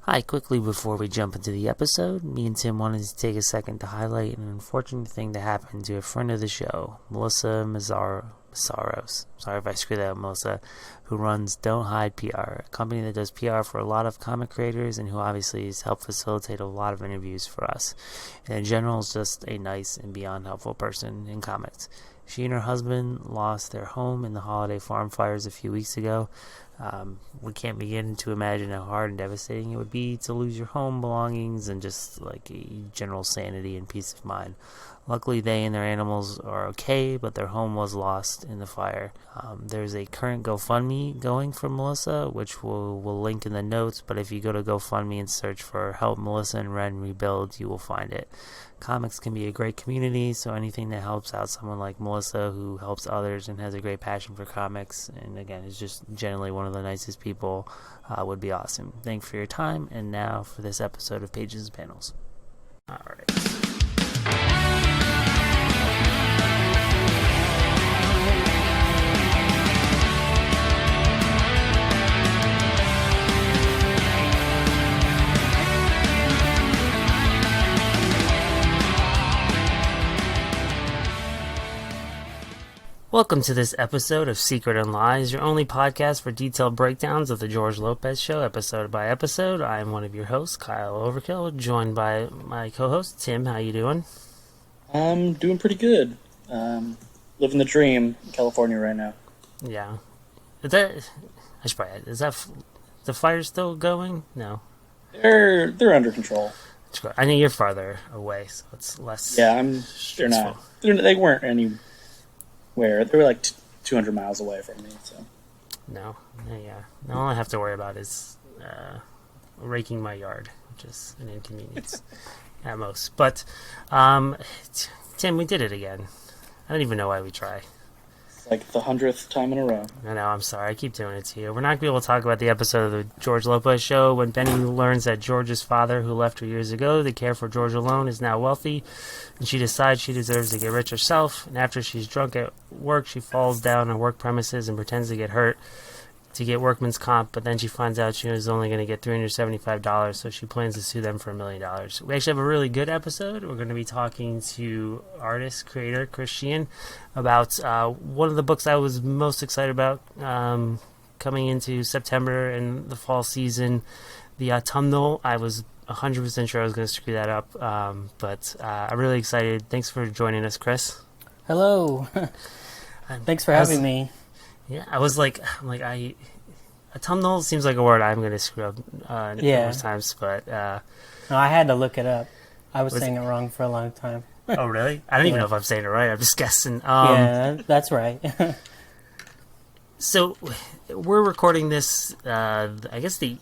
Hi, quickly before we jump into the episode, me and Tim wanted to take a second to highlight an unfortunate thing that happened to a friend of the show, Melissa Mazzaros. Sorry if I screwed that up, Melissa, who runs Don't Hide PR, a company that does PR for a lot of comic creators and who obviously has helped facilitate a lot of interviews for us. And in general, is just a nice and beyond helpful person in comics. She and her husband lost their home in the holiday farm fires a few weeks ago. We can't begin to imagine how hard and devastating it would be to lose your home, belongings, and just like a general sanity and peace of mind. Luckily, they and their animals are okay, but their home was lost in the fire. There's a current GoFundMe going for Melissa, which we'll link in the notes, but if you go to GoFundMe and search for Help Melissa and Ren Rebuild, you will find it. Comics can be a great community, so anything that helps out someone like Melissa who helps others and has a great passion for comics, and again, is just generally one of the nicest people, would be awesome. Thanks for your time, and now for this episode of Pages and Panels. Alright. Welcome to this episode of Secret and Lies, your only podcast for detailed breakdowns of the George Lopez Show, episode by episode. I am one of your hosts, Kyle Overkill, joined by my co-host, Tim. How you doing? I'm doing pretty good. Living the dream in California right now. Yeah. Is that the fire still going? No. They're under control. I know you're farther away, so it's less. Yeah, they're stressful. not. They weren't anywhere. They were like 200 miles away from me. So. No. Yeah. All I have to worry about is raking my yard, which is an inconvenience at most. But, Tim, we did it again. I don't even know why we try. It's like the 100th time in a row. I know, I'm sorry. I keep doing it to you. We're not going to be able to talk about the episode of the George Lopez Show when Benny learns that George's father, who left her years ago to care for George alone, is now wealthy, and she decides she deserves to get rich herself. And after she's drunk at work, she falls down on work premises and pretends to get hurt to get workman's comp, but then she finds out she was only going to get $375, so she plans to sue them for $1 million. We actually have a really good episode. We're going to be talking to creator Chris Shehan about one of the books I was most excited about coming into September and the fall season, the Autumnal. I was 100% sure I was going to screw that up, but I'm really excited. Thanks for joining us, Chris. Hello. Thanks for having me. Yeah, autumnal seems like a word I'm going to screw up numerous times, but... No, I had to look it up. I was saying it wrong for a long time. Oh, really? I don't even know if I'm saying it right. I'm just guessing. Yeah, that's right. So, we're recording this, I guess you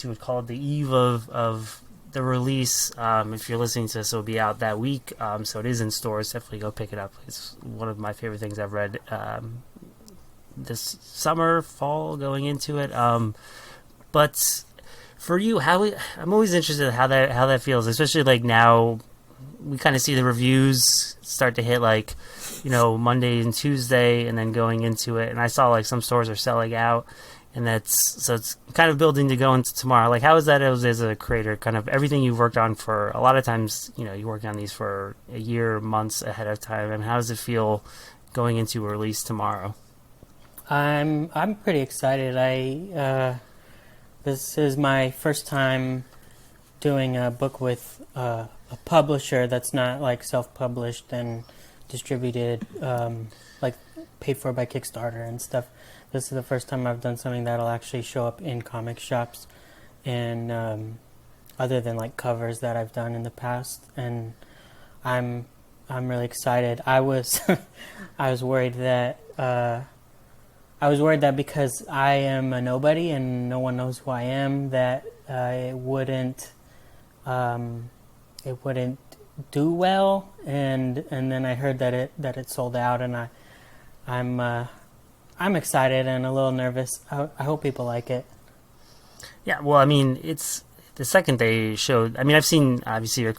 would call it the eve of the release. If you're listening to this, it'll be out that week, so it is in stores. Definitely go pick it up. It's one of my favorite things I've read this summer, fall, going into it. But for you, I'm always interested in how that feels, especially like now we kind of see the reviews start to hit like, Monday and Tuesday, and then going into it. And I saw like some stores are selling out, and so it's kind of building to go into tomorrow. Like, how is that as a creator? Kind of everything you've worked on for a lot of times, you work on these for a year, months ahead of time. And how does it feel going into a release tomorrow? I'm pretty excited. This is my first time doing a book with a publisher that's not like self-published and distributed, like paid for by Kickstarter and stuff. This is the first time I've done something that'll actually show up in comic shops, and other than like covers that I've done in the past. And I'm really excited. I was worried that. I was worried that because I am a nobody and no one knows who I am, that it wouldn't do well. And then I heard that it sold out, and I'm excited and a little nervous. I hope people like it. Yeah, well, I mean, it's the second they showed. I mean, I've seen obviously your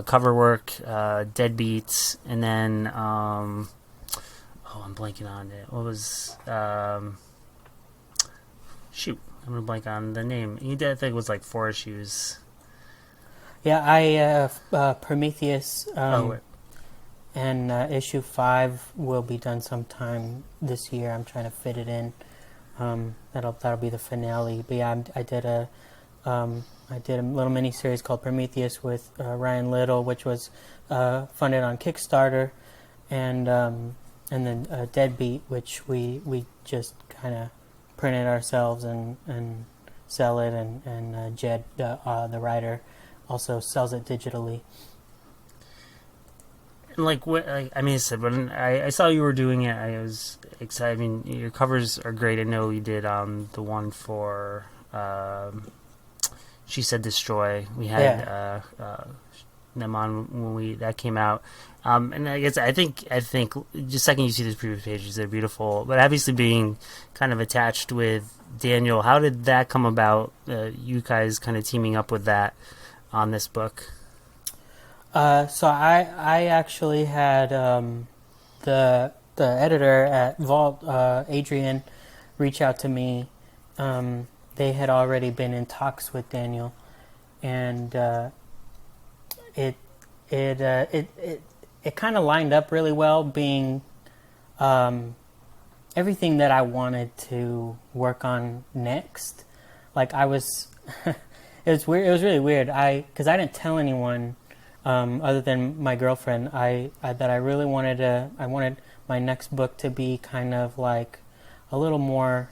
cover work, Deadbeats, and then. I'm blanking on it. What was... I'm gonna blank on the name. He did, I think it was like 4 issues. Yeah, Prometheus, Right. and issue 5 will be done sometime this year. I'm trying to fit it in. That'll be the finale. But yeah, I did a little mini series called Prometheus with Ryan Little, which was funded on Kickstarter, and then Deadbeat, which we just kind of printed ourselves and sell it, and Jed, the writer, also sells it digitally. And like what I mean, I said when I saw you were doing it, I was excited. I mean, your covers are great. I know you did the one for She Said Destroy. We had them on when that came out. And I guess I think just second you see these previous pages, they're beautiful. But obviously being kind of attached with Daniel, how did that come about? You guys kind of teaming up with that on this book. So I actually had the editor at Vault, Adrian, reach out to me. They had already been in talks with Daniel, and it kind of lined up really well, being everything that I wanted to work on next. Like I was, it was weird. It was really weird. Because I didn't tell anyone. Other than my girlfriend, I really wanted I wanted my next book to be kind of like a little more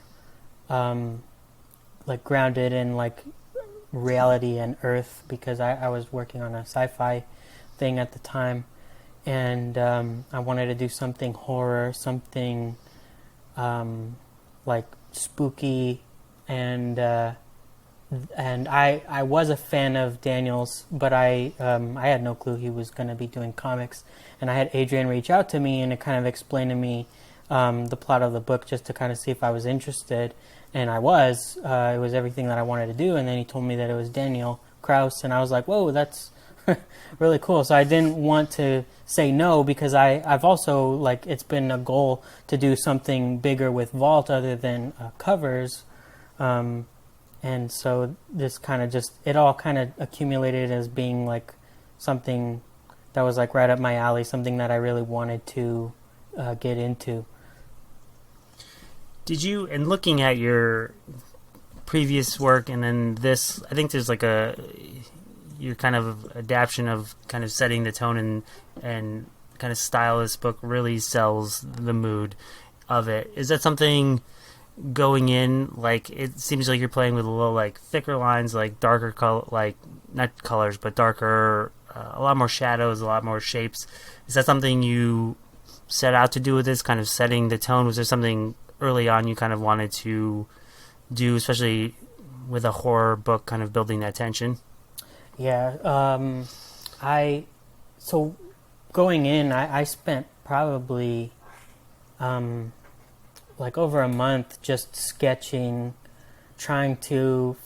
like grounded in like reality and Earth, because I was working on a sci-fi thing at the time, and I wanted to do something horror, something like spooky, and I was a fan of Daniel's, but I had no clue he was going to be doing comics. And I had Adrian reach out to me and to kind of explain to me the plot of the book, just to kind of see if I was interested. And I was. It was everything that I wanted to do. And then he told me that it was Daniel Kraus, and I was like, whoa, that's really cool. So I didn't want to say no, because I've also, like, it's been a goal to do something bigger with Vault other than covers. And so this kind of it all kind of accumulated as being like something that was like right up my alley, something that I really wanted to get into. Did you, and looking at your previous work and then this, I think there's like your kind of adaptation of kind of setting the tone and kind of style this book really sells the mood of it. Is that something going in, like, it seems like you're playing with a little like thicker lines, like darker color, like not colors but darker, a lot more shadows, a lot more shapes? Is that something you set out to do with this, kind of setting the tone? Was there something early on you kind of wanted to do, especially with a horror book, kind of building that tension? So going in, I spent probably like over a month just sketching, trying to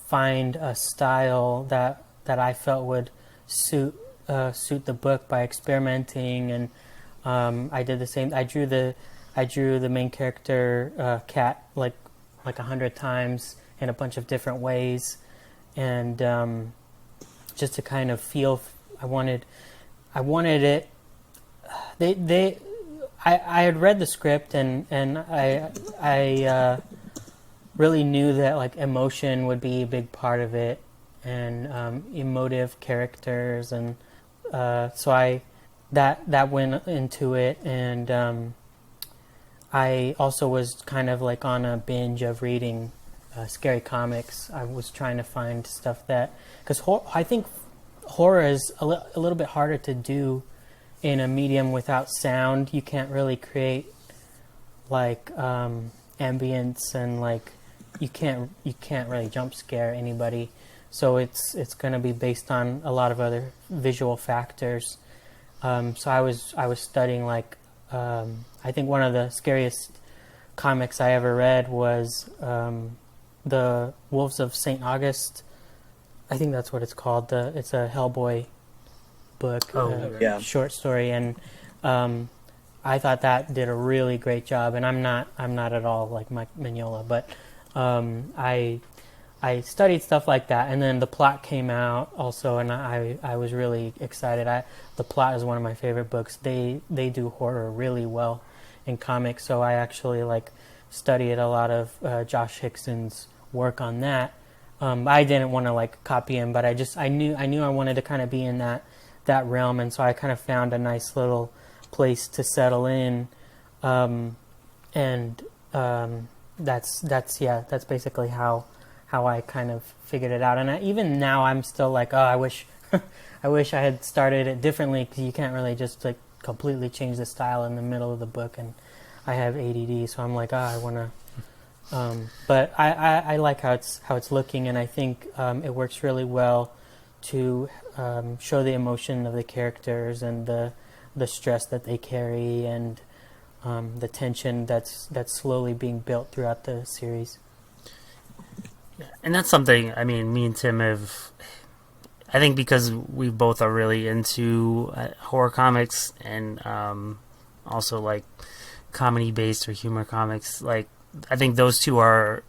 find a style that I felt would suit the book by experimenting. And I did the same. I drew the main character Cat like 100 times in a bunch of different ways, and just to kind of feel. I wanted it. I had read the script, and I really knew that like emotion would be a big part of it, and emotive characters, and so that went into it. And I also was kind of like on a binge of reading scary comics. I was trying to find stuff that, because I think horror is a little bit harder to do in a medium without sound. You can't really create like ambience, and like you can't really jump scare anybody. So it's going to be based on a lot of other visual factors. So I was studying like I think one of the scariest comics I ever read was the Wolves of St. August. I think that's what it's called. It's a Hellboy book, short story, and I thought that did a really great job. And I'm not at all like Mike Mignola, but I studied stuff like that, and then the plot came out also, and I was really excited. The plot is one of my favorite books. They do horror really well in comics, so I actually studied a lot of Josh Hickson's work on that. I didn't want to copy him, but I knew I wanted to kind of be in that realm, and so I kind of found a nice little place to settle in, and that's basically how I kind of figured it out. And even now, I'm still like, oh, I wish I had started it differently, because you can't really just completely change the style in the middle of the book, and I have ADD, so I'm like, I want to. But I like how it's looking, and I think it works really well to show the emotion of the characters and the stress that they carry, and the tension that's slowly being built throughout the series. And that's something, I mean, me and Tim have, I think because we both are really into horror comics, and also comedy-based or humor comics, I think those two are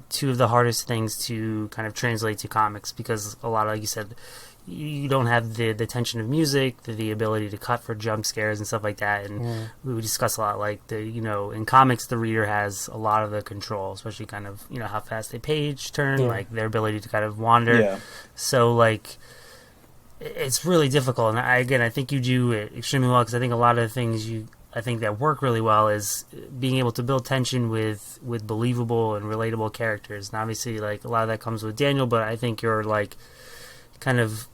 two of the hardest things to kind of translate to comics, because a lot of, like you said, you don't have the tension of music, the ability to cut for jump scares and stuff like that. And we discuss a lot, in comics, the reader has a lot of the control, especially kind of, how fast they page turn, their ability to kind of wander. Yeah. So, it's really difficult. And I think you do it extremely well, because I think a lot of the things I think that work really well is being able to build tension with believable and relatable characters. And obviously, a lot of that comes with Daniel, but I think you're kind of,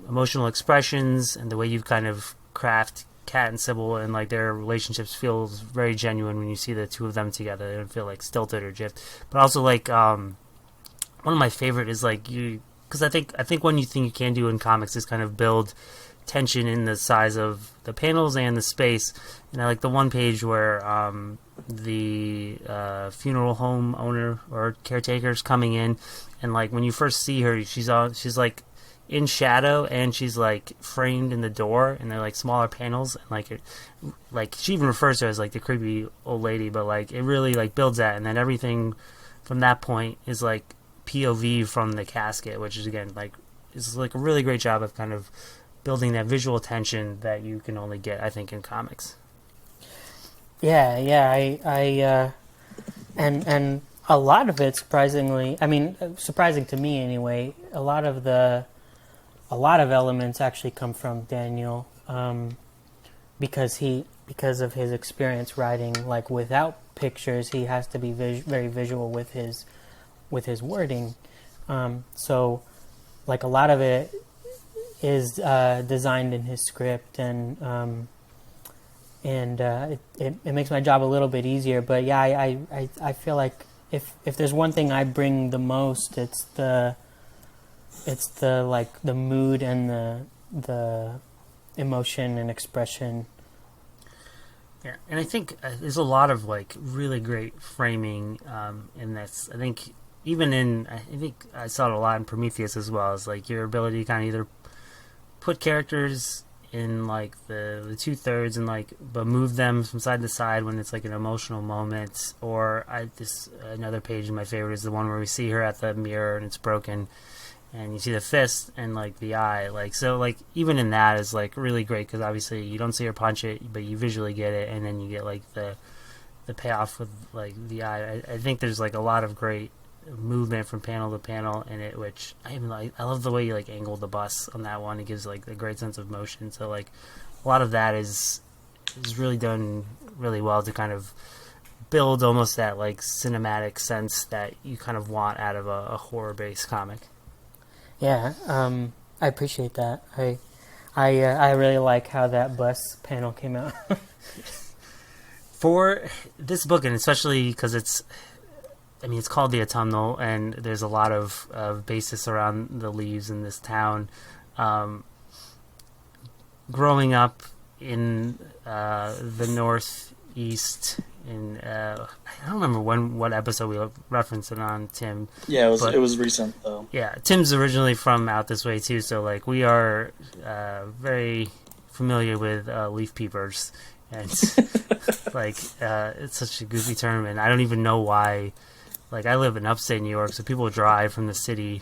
emotional expressions and the way you kind of craft Kat and Sybil and their relationships feels very genuine when you see the two of them together. They don't feel stilted or jiffed. But also one of my favorite is because I think one thing you can do in comics is kind of build tension in the size of the panels and the space. And I like the one page where the funeral home owner or caretaker's coming in, and when you first see her, she's in shadow, and she's framed in the door, and they're smaller panels, and she even refers to her as the creepy old lady, but it really builds that, and then everything from that point is POV from the casket, which is again is a really great job of kind of building that visual tension that you can only get, I think, in comics. Yeah, and a lot of it, surprisingly, surprising to me anyway, a lot of elements actually come from Daniel, because of his experience writing without pictures. He has to be very visual with his wording, so a lot of it is designed in his script, and it makes my job a little bit easier. But yeah, I feel like if there's one thing I bring the most, it's the the mood and the emotion and expression. Yeah, and I think there's a lot of really great framing in this. I think I saw it a lot in Prometheus as well, as your ability to kind of either put characters in the 2/3 and but move them from side to side when it's an emotional moment, or another page of my favorite is the one where we see her at the mirror and it's broken, and you see the fist and the eye, so even in that is really great, because obviously you don't see her punch it, but you visually get it, and then you get the payoff with the eye. I think there's a lot of great movement from panel to panel in it, which I love the way you angle the bus on that one. It gives a great sense of motion, so a lot of that is really done really well to kind of build almost that cinematic sense that you kind of want out of a horror based comic. Yeah, I appreciate that. I really like how that bus panel came out. For this book, and especially because it's called the Autumnal, and there's a lot of basis around the leaves in this town. Growing up in the Northeast, I don't remember what episode we referenced it on, Tim. Yeah, it was recent though. Yeah, Tim's originally from out this way too, so we are very familiar with leaf peepers, and it's such a goofy term, and I don't even know why like I live in upstate New York, so people drive from the city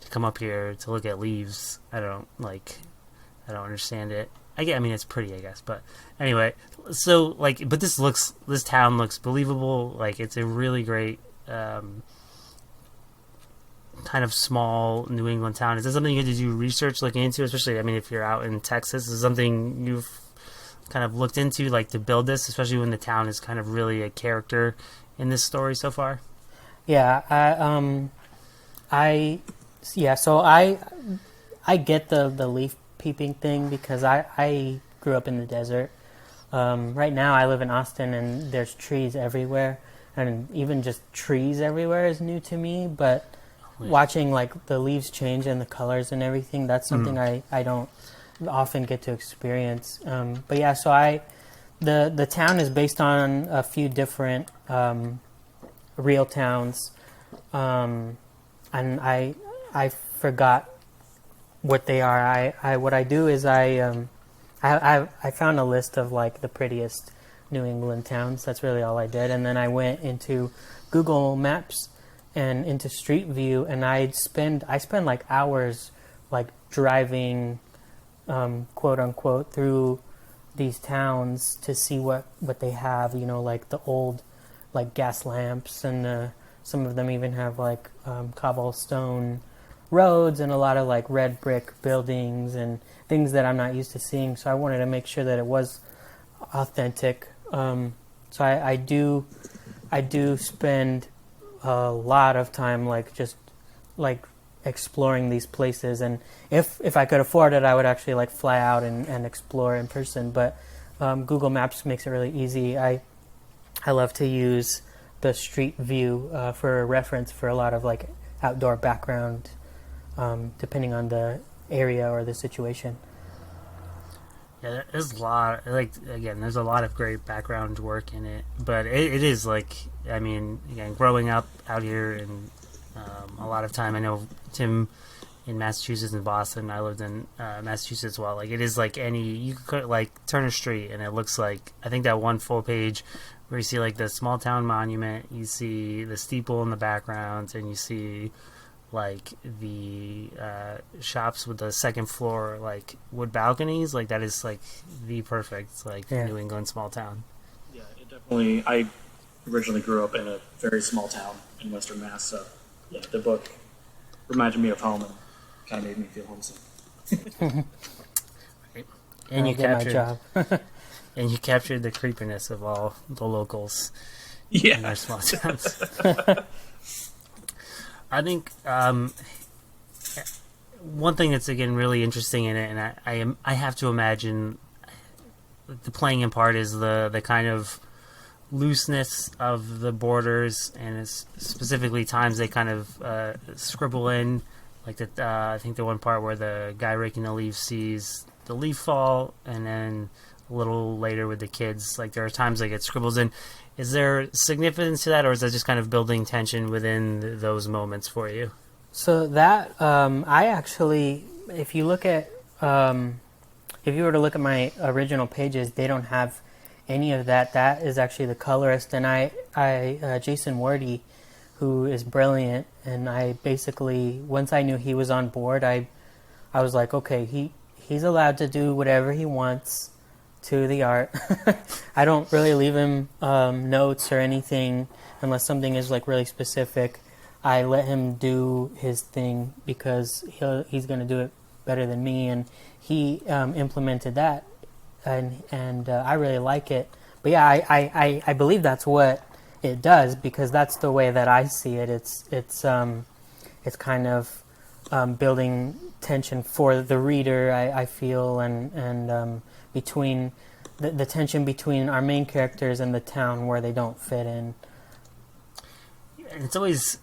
to come up here to look at leaves. I don't understand it. I mean, it's pretty, I guess, but anyway. So like, but this town looks believable. Like it's a really great kind of small New England town. Is this something you had to do research looking into? Especially, I mean, if you're out in Texas, is something you've kind of looked into, like to build this, especially when the town is kind of really a character in this story so far? Yeah, so I get the leaf peeping thing because I grew up in the desert. Right now I live in Austin and there's trees everywhere, and even just trees everywhere is new to me, but watching like the leaves change and the colors and everything, that's something I don't often get to experience. But yeah, so the town is based on a few different real towns, and I forgot what they are. What I do is I found a list of like the prettiest New England towns. That's really all I did, and then I went into Google Maps and into Street View, and I spend like hours like driving, quote unquote, through these towns to see what they have. You know, like the old like gas lamps, and some of them even have like cobblestone roads and a lot of like red brick buildings and things that I'm not used to seeing. So I wanted to make sure that it was authentic. So I do spend a lot of time like just like exploring these places, and if I could afford it, I would actually like fly out and explore in person. But Google Maps makes it really easy. I love to use the Street View for a reference for a lot of like outdoor background, depending on the area or the situation. Yeah, there's a lot. Like again, there's a lot of great background work in it, but it is like, I mean, again, growing up out here, and a lot of time. I know Tim in Massachusetts and Boston. I lived in Massachusetts as well. Like it is like you could like turn a street and it looks like, I think that one full page where you see like the small town monument, you see the steeple in the background, and you see like the shops with the second floor like wood balconies. Like that is like the perfect like New England small town. Yeah, it definitely. I originally grew up in a very small town in Western Mass, so yeah, the book reminded me of home and kind of made me feel homesick. Right. And you captured and you captured the creepiness of all the locals in their small towns. I think one thing that's again really interesting in it, and I have to imagine the playing in part is the kind of looseness of the borders, and it's specifically times they kind of scribble in, like that. I think the one part where the guy raking the leaves sees the leaf fall, and then a little later with the kids, like there are times like it scribbles in. Is there significance to that, or is that just kind of building tension within those moments for you? So that I actually, if you look at, if you were to look at my original pages, they don't have any of that. That is actually the colorist, and I Jason Wardy, who is brilliant, and I basically, once I knew he was on board, I was like, okay, he's allowed to do whatever he wants to the art. I don't really leave him notes or anything unless something is like really specific. I let him do his thing because he's going to do it better than me, and he implemented that, and I really like it. But yeah, I believe that's what it does, because that's the way that I see it. It's kind of building tension for the reader, I feel, and between the tension between our main characters and the town where they don't fit in. It's always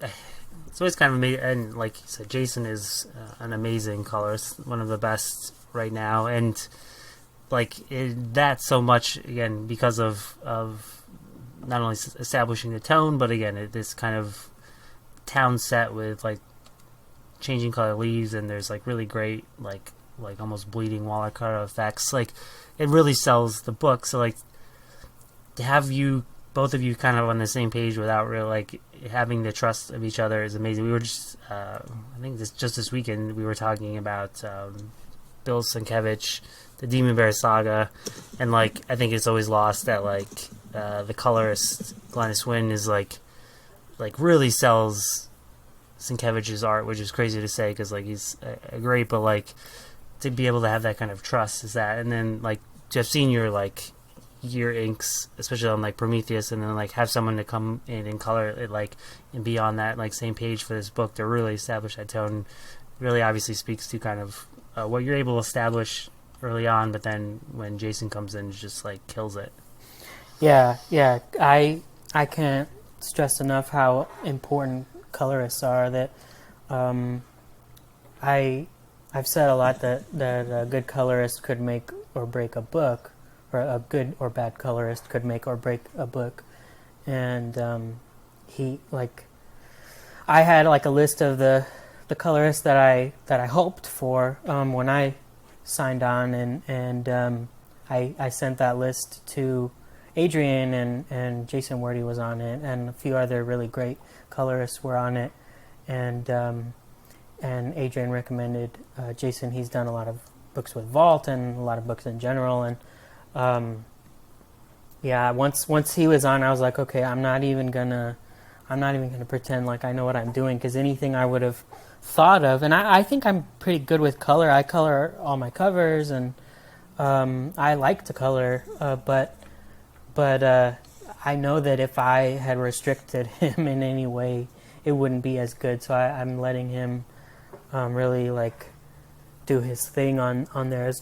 kind of amazing, and like you said, Jason is an amazing colorist, one of the best right now, and like that's so much again because of not only establishing the tone, but again this kind of town set with like changing color leaves, and there's like really great like almost bleeding watercolor effects. Like it really sells the book. So like to have you both of you kind of on the same page without real like having the trust of each other is amazing. We were just, I think just this weekend we were talking about Bill Sienkiewicz, the Demon Bear saga, and like I think it's always lost that like the colorist Glynis Wynn is like really sells Sienkiewicz's art, which is crazy to say because like he's great, but like to be able to have that kind of trust is that, and then like Jeff Senior like your inks, especially on like Prometheus, and then like have someone to come in and color it like and be on that like same page for this book to really establish that tone. Really, obviously speaks to kind of what you're able to establish early on, but then when Jason comes in, just like kills it. Yeah. I can't stress enough how important colorists are. That I've said a lot that a good colorist could make or break a book, or a good or bad colorist could make or break a book. And he like I had like a list of the colorists that I hoped for when I signed on, and I sent that list to Adrian, and Jason Wordie was on it, and a few other really great colorists were on it, and Adrian recommended Jason. He's done a lot of books with Vault and a lot of books in general, and once he was on, I was like, okay, I'm not even gonna pretend like I know what I'm doing, because anything I would have thought of, and I think I'm pretty good with color. I color all my covers, and I like to color, but I know that if I had restricted him in any way, it wouldn't be as good. So I'm letting him really like do his thing on there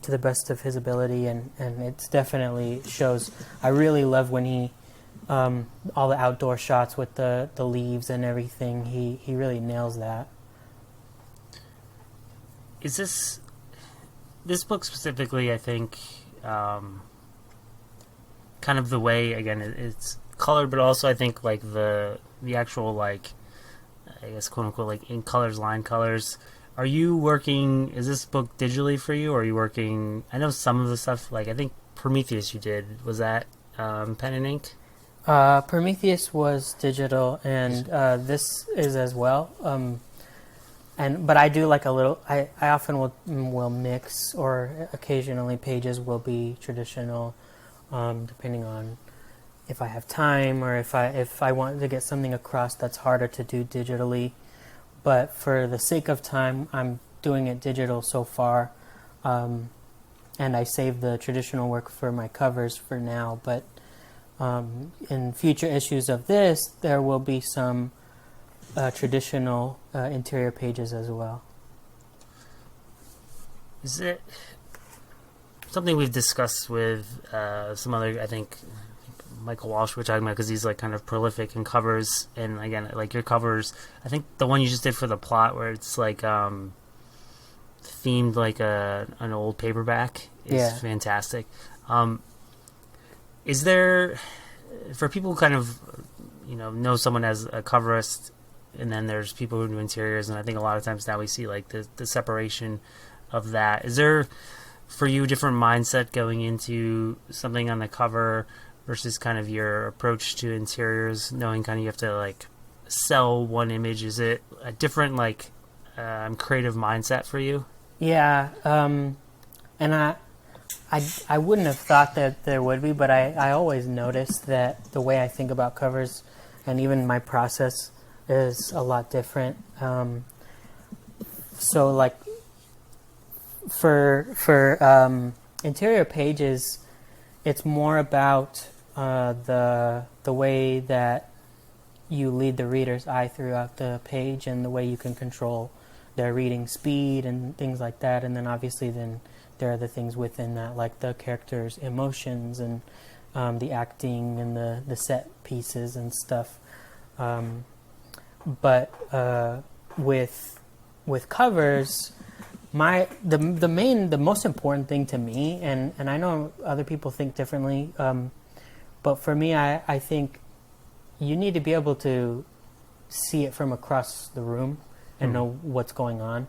to the best of his ability, and it's definitely shows. I really love when he all the outdoor shots with the leaves and everything. He really nails that. Is this book specifically, I think, kind of the way, again, it's colored, but also I think like the actual like, I guess quote unquote like ink colors, line colors. Are you working, is this book digitally for you, or are you working, I know some of the stuff, like I think Prometheus you did, was that pen and ink? Prometheus was digital, and this is as well. But I do like a little. I often will mix, or occasionally pages will be traditional, depending on if I have time, or if I want to get something across that's harder to do digitally. But for the sake of time, I'm doing it digital so far, and I save the traditional work for my covers for now. But in future issues of this, there will be some traditional interior pages as well. Is it something we've discussed with some other, I think Michael Walsh we're talking about, because he's like kind of prolific in covers, and again, like your covers, I think the one you just did for the plot where it's like themed like an old paperback is fantastic. Is there, for people who kind of know someone as a coverist, and then there's people who do interiors, and I think a lot of times now we see like the separation of that. Is there for you a different mindset going into something on the cover versus kind of your approach to interiors, knowing kind of you have to like sell one image? Is it a different like creative mindset for you? Yeah, and I wouldn't have thought that there would be, but I always noticed that the way I think about covers and even my process is a lot different. So like for interior pages, it's more about the way that you lead the reader's eye throughout the page, and the way you can control their reading speed and things like that. And then obviously then there are the things within that, like the characters' emotions and the acting and the set pieces and stuff. But with covers, the most important thing to me, and I know other people think differently, but for me, I think you need to be able to see it from across the room and know what's going on.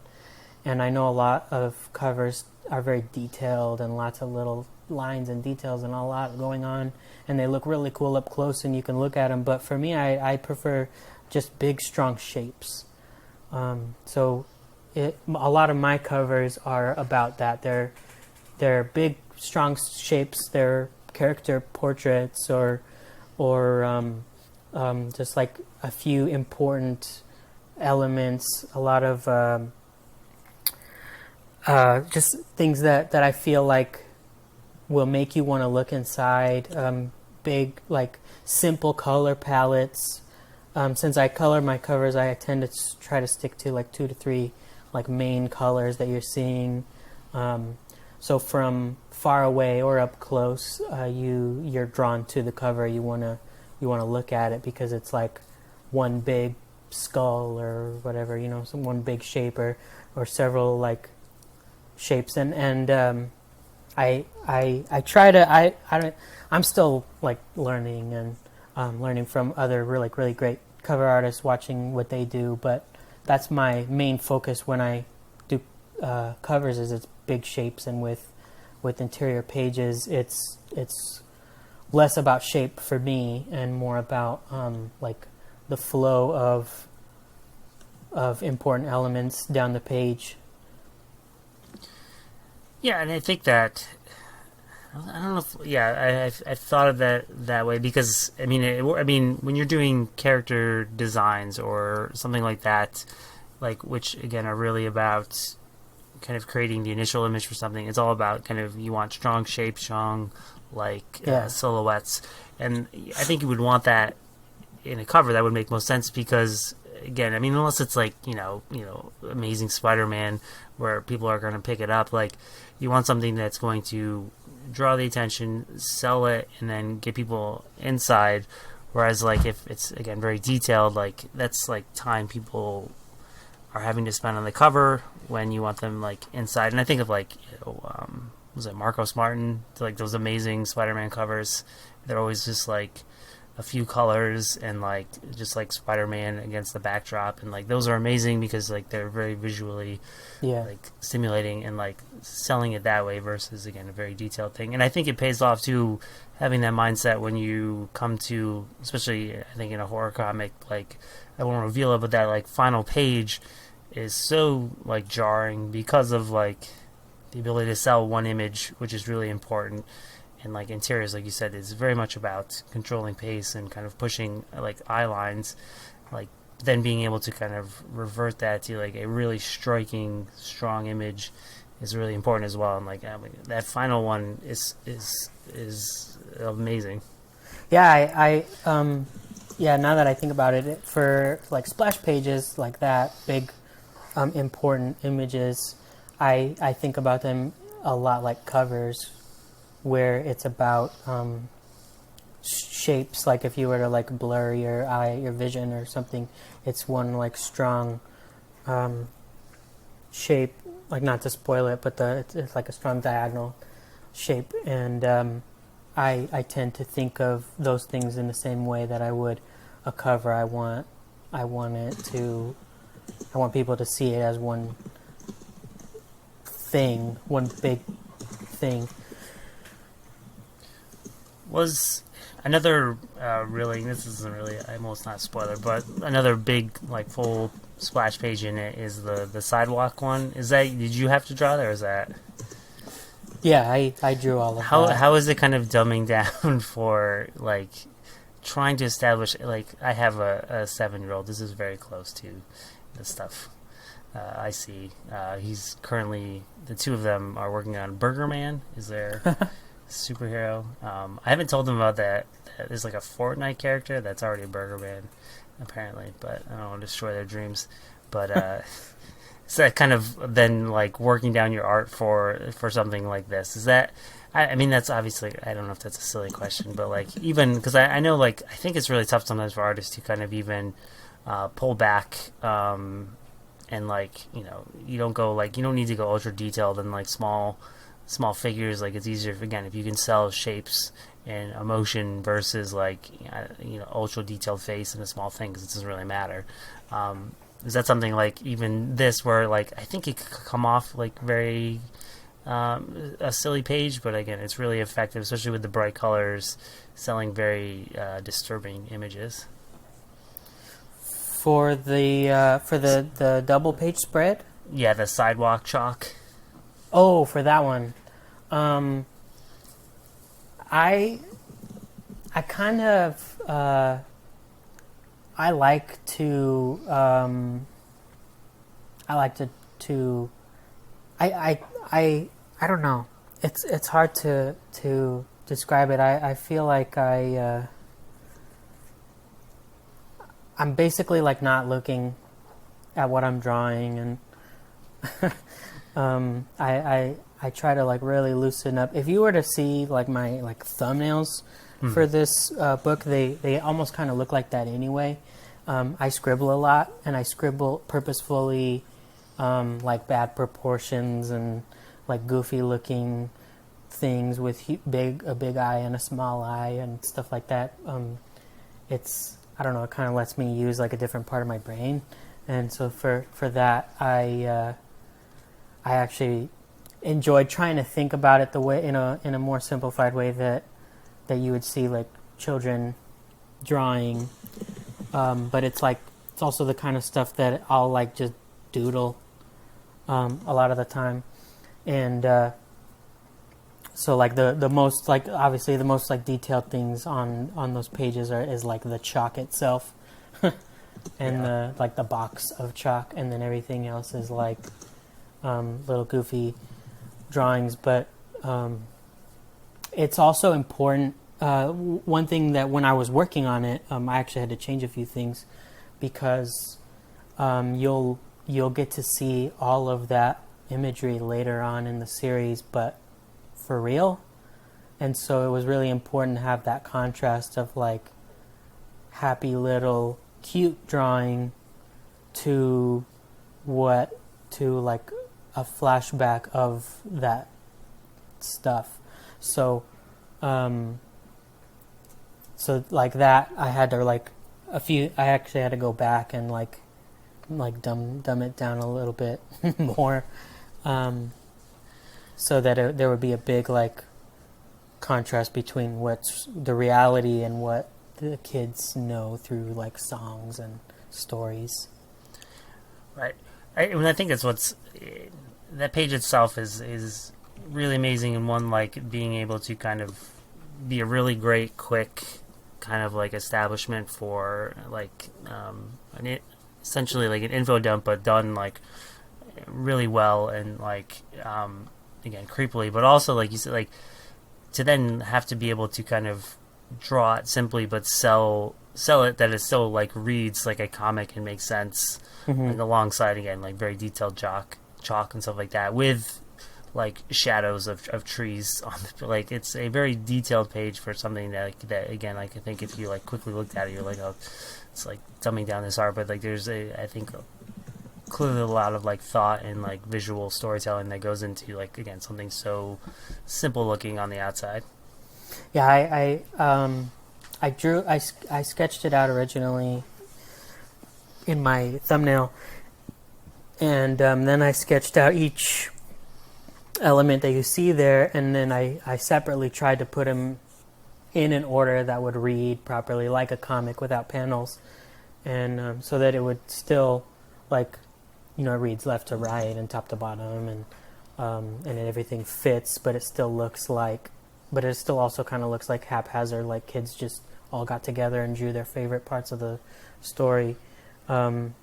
And I know a lot of covers are very detailed and lots of little lines and details and a lot going on, and they look really cool up close and you can look at them. But for me, I prefer just big, strong shapes. So a lot of my covers are about that. They're big, strong shapes. They're character portraits or just like a few important elements. A lot of just things that I feel like will make you want to look inside. Big, like simple color palettes. Since I color my covers, I tend to try to stick to like 2 to 3 like main colors that you're seeing. So from far away or up close, you're drawn to the cover. You wanna look at it because it's like one big skull or whatever, some one big shape or several like shapes. And I try to I'm still like learning and learning from other really great cover artists, watching what they do. But that's my main focus when I do covers, is it's big shapes, and with interior pages, it's less about shape for me and more about like the flow of important elements down the page. Yeah, and I think that I don't know if I've thought of that way because I mean when you're doing character designs or something like that, like which again are really about kind of creating the initial image for something. It's all about kind of, you want strong shapes, strong silhouettes, and I think you would want that in a cover. That would make most sense because again, I mean, unless it's like Amazing Spider-Man where people are going to pick it up, like you want something that's going to draw the attention, sell it, and then get people inside. Whereas like if it's again very detailed, like that's like time people are having to spend on the cover when you want them like inside. And I think of like was it Marcos Martin, like those Amazing Spider-Man covers. They're always just like a few colors and like just like Spider-Man against the backdrop, and like those are amazing because like they're very visually like stimulating, and like selling it that way versus again a very detailed thing. And I think it pays off too, having that mindset when you come to, especially I think in a horror comic, like I won't reveal it, but that like final page is so like jarring because of like the ability to sell one image, which is really important. And like interiors, like you said, is very much about controlling pace and kind of pushing like eye lines, like then being able to kind of revert that to like a really striking, strong image is really important as well. And like that final one is amazing. Yeah, now that I think about it, for like splash pages like that, big, important images, I think about them a lot like covers, where it's about shapes. Like if you were to like blur your vision or something, it's one like strong shape. Like, not to spoil it, but it's like a strong diagonal shape. And I tend to think of those things in the same way that I would a cover. I want people to see it as one thing, one big thing. Was another this isn't really, almost not a spoiler, but another big like full splash page in it is the sidewalk one. Is that, did you have to draw that, or is that? Yeah, I drew all of that. How is it kind of dumbing down for like trying to establish, like I have a 7-year-old. This is very close to the stuff I see. He's currently, the two of them are working on Burger Man. Is there superhero? I haven't told them about that. There's like a Fortnite character that's already a Burger Man, apparently, but I don't want to destroy their dreams. But so that kind of then like working down your art for something like this, is that, I mean, that's obviously, I don't know if that's a silly question, but like, even because I know, like, I think it's really tough sometimes for artists to kind of even pull back and like, you don't go like, you don't need to go ultra detailed and like small figures. Like, it's easier again if you can sell shapes and emotion versus like ultra detailed face and a small thing, because it doesn't really matter. Is that something like even this where like I think it could come off like very a silly page, but again, it's really effective, especially with the bright colors, selling very disturbing images. For the double page spread. Yeah, the sidewalk chalk. Oh, for that one, I kind of I like to I don't know. It's hard to describe it. I feel like I'm basically like not looking at what I'm drawing, and I try to like really loosen up. If you were to see like my like thumbnails for this book, they almost kind of look like that anyway. I scribble a lot, and I scribble purposefully like bad proportions and like goofy looking things with a big eye and a small eye and stuff like that. It's, I don't know, it kind of lets me use like a different part of my brain, and so for that I actually enjoyed trying to think about it the way in a more simplified way that you would see like children drawing, but it's also the kind of stuff that I'll like just doodle a lot of the time, and so like the most like obviously the most like detailed things on those pages is like the chalk itself and the box of chalk, and then everything else is like little goofy drawings. But it's also important. One thing that when I was working on it, I actually had to change a few things because you'll get to see all of that imagery later on in the series, but for real. And so it was really important to have that contrast of like happy little cute drawing to like a flashback of that stuff. So like that I had to like I actually had to go back and like dumb it down a little bit more, so that there would be a big like contrast between what's the reality and what the kids know through like songs and stories. Right. I think that's that page itself is really amazing, and one like being able to kind of be a really great quick kind of like establishment for like essentially like an info dump, but done like really well and like again creepily, but also like you said, like to then have to be able to kind of draw it simply but sell it that it still like reads like a comic and makes sense, like alongside again like very detailed chalk and stuff like that with like shadows of trees on the, like it's a very detailed page for something that again like I think if you like quickly looked at it you're like, oh, it's like dumbing down this art, but like there's I think clearly a lot of like thought and like visual storytelling that goes into like again something so simple looking on the outside. Yeah, I sketched it out originally in my thumbnail, and then I sketched out each element that you see there, and then I separately tried to put them in an order that would read properly like a comic without panels, and so that it would still like, you know, it reads left to right and top to bottom, and everything fits, but it still also kind of looks like haphazard, like kids just all got together and drew their favorite parts of the story. And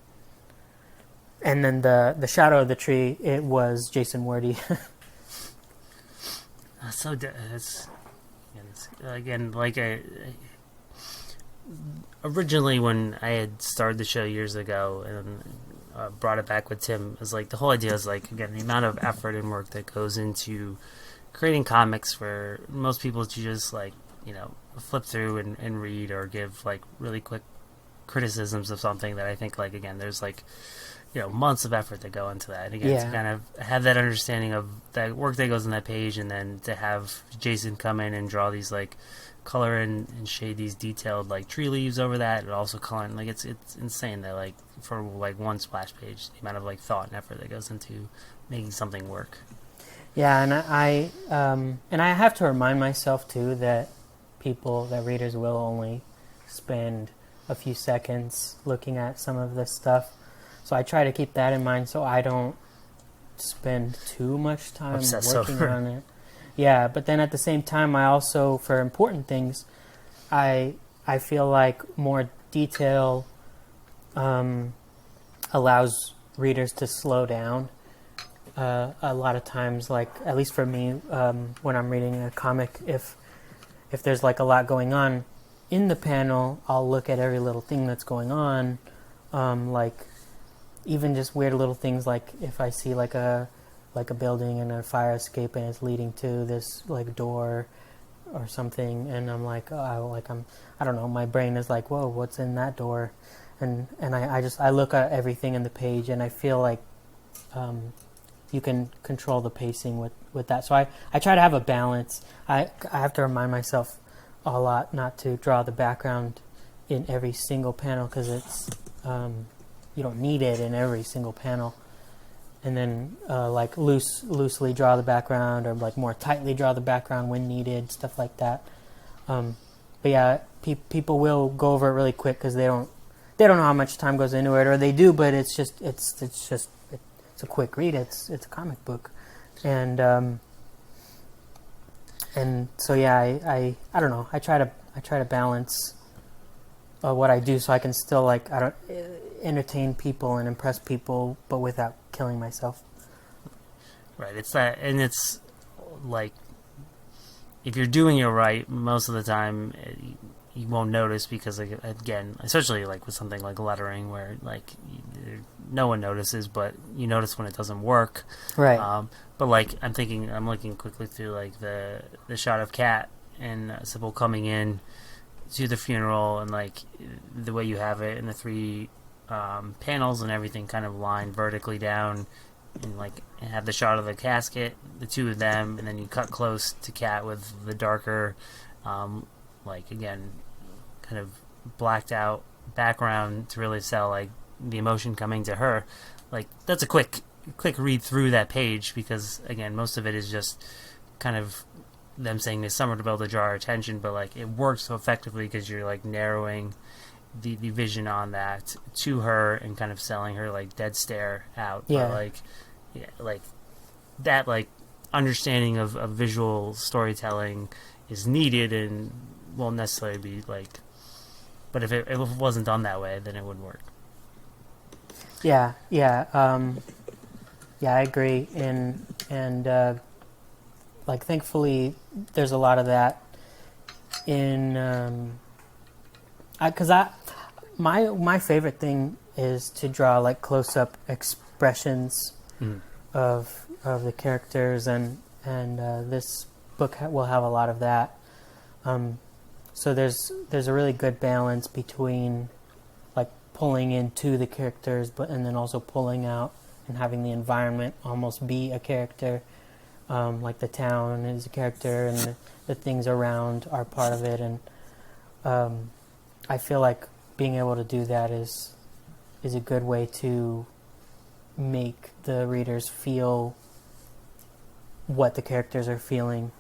then the shadow of the tree, it was Jason Wordy. So it's again like originally when I had started the show years ago and brought it back with Tim, it was like the whole idea is like again the amount of effort and work that goes into creating comics for most people to just like, you know, flip through and read or give like really quick criticisms of something that I think like again there's like, you know, months of effort that go into that. And again, to kind of have that understanding of that work that goes on that page, and then to have Jason come in and draw these like color and shade these detailed like tree leaves over that, and also color, like it's insane that like for like one splash page the amount of like thought and effort that goes into making something work. Yeah, and I have to remind myself too that readers will only spend a few seconds looking at some of this stuff. So I try to keep that in mind so I don't spend too much time Obsess working over. on it. Yeah, but then at the same time, I also, for important things, I feel like more detail allows readers to slow down. A lot of times, like at least for me, when I'm reading a comic, if there's like a lot going on in the panel, I'll look at every little thing that's going on, like even just weird little things, like if I see like a building and a fire escape and it's leading to this like door or something, and I'm like, I don't know, my brain is like, whoa, what's in that door? And I look at everything in the page, and I feel like you can control the pacing with that. So I try to have a balance. I have to remind myself a lot not to draw the background in every single panel, because it's you don't need it in every single panel. And then like loosely draw the background, or like more tightly draw the background when needed, stuff like that. But yeah, people will go over it really quick because they don't know how much time goes into it, or they do, but it's a quick read. It's a comic book, and so yeah, I don't know. I try to balance what I do so I can still like entertain people and impress people, but without killing myself. Right. It's that, and it's like if you're doing it right, most of the time you won't notice, because like, again, especially like with something like lettering, where like no one notices, but you notice when it doesn't work. Right. But like I'm looking quickly through like the shot of Kat and Sybil coming in to the funeral, and like the way you have it in the three panels and everything kind of lined vertically down, and like have the shot of the casket, the two of them, and then you cut close to Kat with the darker, like again, kind of blacked out background to really sell like the emotion coming to her. Like that's a quick read through that page, because again, most of it is just kind of them saying this Somerville to draw our attention, but like it works so effectively because you're like narrowing the vision on that to her and kind of selling her like dead stare out. Yeah. But like that like understanding of visual storytelling is needed and won't necessarily be like, but if it wasn't done that way, then it wouldn't work. Yeah, I agree, and like thankfully there's a lot of that in because my favorite thing is to draw like close-up expressions of the characters, and this book will have a lot of that. So there's a really good balance between like pulling into the characters, and then also pulling out and having the environment almost be a character. Like the town is a character, and the things around are part of it, and I feel like being able to do that is a good way to make the readers feel what the characters are feeling.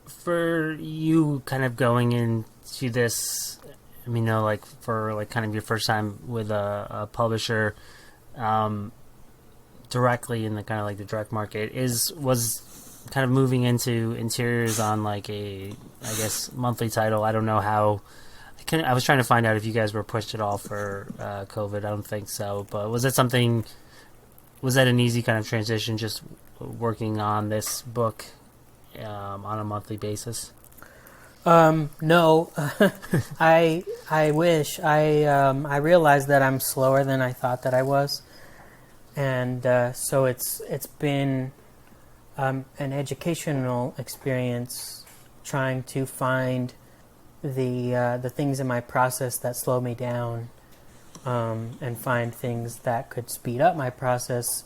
For you, kind of going into this, I mean, like for like kind of your first time with a publisher, directly in the kind of like the direct market, was kind of moving into interiors on like a, I guess, monthly title. I don't know how. I was trying to find out if you guys were pushed at all for COVID. I don't think so, but was that an easy kind of transition, just working on this book on a monthly basis? No, I wish. I realized that I'm slower than I thought that I was, and so it's been an educational experience trying to find the things in my process that slow me down, and find things that could speed up my process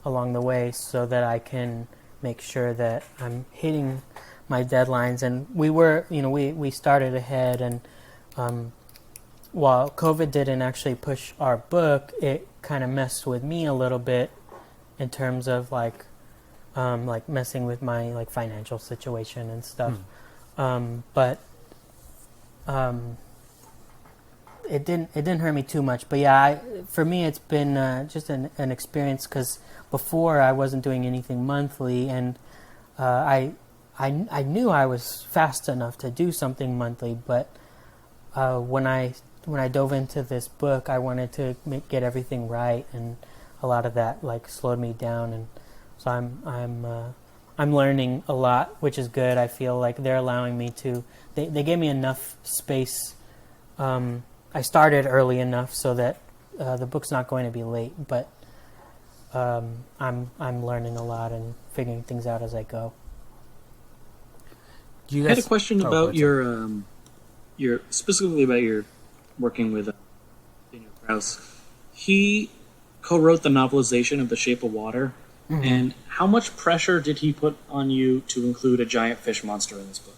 along the way, so that I can make sure that I'm hitting my deadlines. And we started ahead, and while COVID didn't actually push our book, it kind of messed with me a little bit in terms of like like messing with my like financial situation and stuff. But it didn't hurt me too much. But yeah, for me it's been just an experience, because before I wasn't doing anything monthly, and I knew I was fast enough to do something monthly, but when I dove into this book, I wanted to get everything right, and a lot of that like slowed me down, and so I'm learning a lot, which is good. I feel like they're allowing me to. They gave me enough space. I started early enough so that the book's not going to be late, but I'm learning a lot and figuring things out as I go. I had a question about your specifically about your working with Daniel Krauss. He co-wrote the novelization of The Shape of Water, and how much pressure did he put on you to include a giant fish monster in this book?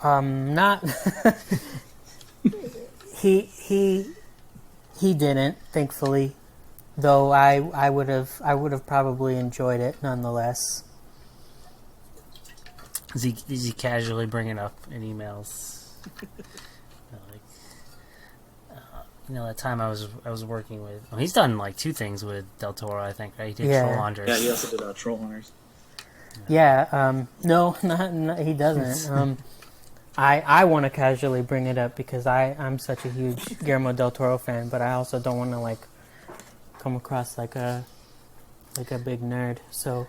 Not he didn't, thankfully, though I would have probably enjoyed it nonetheless. Is he casually bringing up in emails? That time I was working with. Well, he's done like 2 things with Del Toro, I think. Right? He did Troll Hunters. Yeah, he also did Troll Hunters. Yeah. No, not he doesn't. I want to casually bring it up because I'm such a huge Guillermo del Toro fan, but I also don't want to like come across like a big nerd. So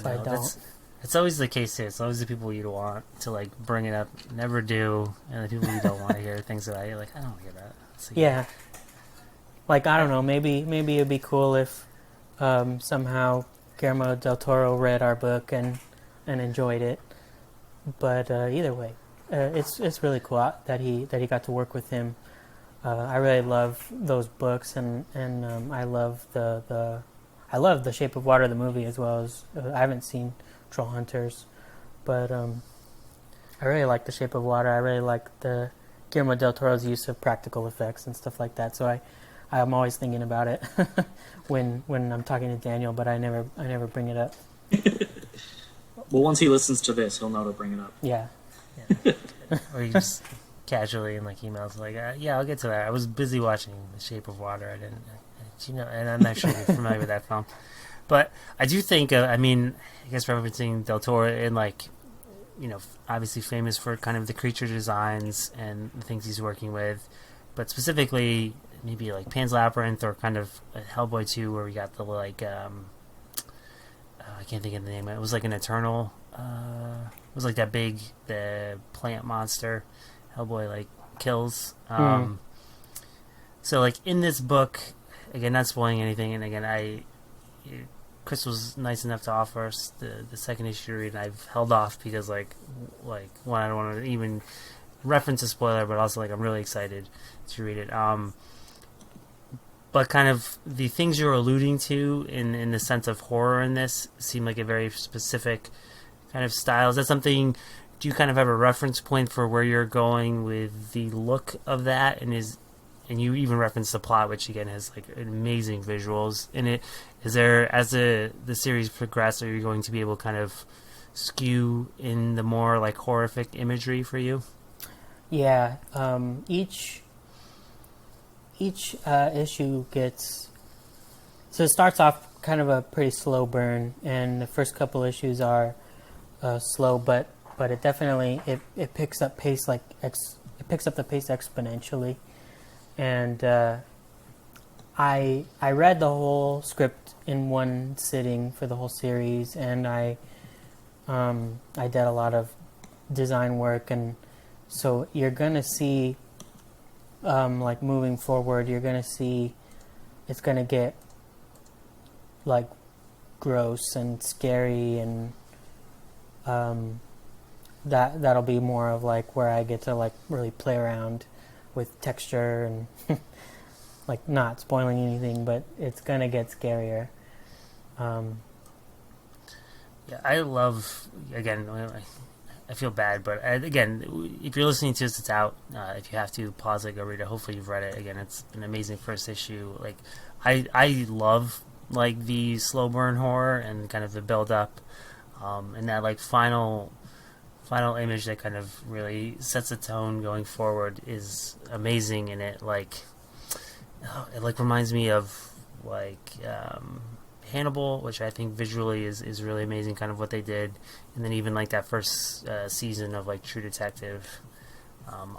I don't. It's always the case too. It's always the people you want to like bring it up, never do, and the people you don't want to hear things that I like. I don't want to hear that. Yeah. Like, I don't know. Maybe it'd be cool if somehow Guillermo del Toro read our book and enjoyed it. But either way, it's really cool that he got to work with him. I really love those books, and I love I love The Shape of Water, the movie, as well as I haven't seen Troll Hunters, but I really like The Shape of Water. I really like the Guillermo del Toro's use of practical effects and stuff like that. So I'm always thinking about it when I'm talking to Daniel, but I never bring it up. Well, once he listens to this, he'll know to bring it up. Yeah. Or you just casually in like emails like, yeah, I'll get to that. I was busy watching The Shape of Water. I didn't, and I'm actually familiar with that film. But I do think, I guess referencing Del Toro and like, obviously famous for kind of the creature designs and the things he's working with, but specifically maybe like Pan's Labyrinth or kind of Hellboy 2, where we got the like, I can't think of the name. It was like an Eternal. It was like that big the plant monster Hellboy like kills. So like in this book, again, not spoiling anything, and again, Chris was nice enough to offer us the second issue read, and I've held off because like one, I don't want to even reference a spoiler, but also like I'm really excited to read it. But kind of the things you're alluding to in the sense of horror in this seem like a very specific kind of style. Is that something? Do you kind of have a reference point for where you're going with the look of that? And you even reference the plot, which again has like amazing visuals in it. Is there, as the series progresses, are you going to be able to kind of skew in the more like horrific imagery for you? Yeah. Each issue gets, so it starts off kind of a pretty slow burn, and the first couple issues are slow, but it definitely it picks up pace it picks up the pace exponentially. And I read the whole script in one sitting for the whole series, and I did a lot of design work, and so you're gonna see like moving forward, you're gonna see it's gonna get like gross and scary, and that'll be more of like where I get to like really play around with texture and like not spoiling anything, but it's gonna get scarier. Yeah, I love, again, I feel bad, but again, if you're listening to this, it's out. If you have to, pause it, go read it. Hopefully you've read it. Again, it's an amazing first issue. Like, I love like the slow burn horror and kind of the build up, and that like final image that kind of really sets the tone going forward is amazing. And it like reminds me of like Hannibal, which I think visually is really amazing, kind of what they did, and then even like that first season of like True Detective.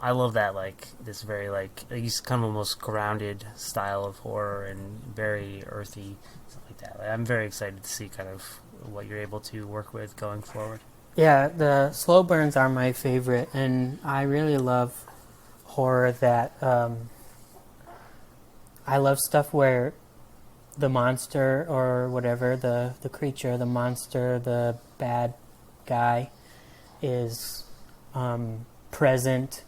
I love that, like this very like kind of almost grounded style of horror and very earthy, stuff like that. Like, I'm very excited to see kind of what you're able to work with going forward. Yeah, the slow burns are my favorite, and I really love horror that I love stuff where the monster or whatever, the creature, the monster, the bad guy is present,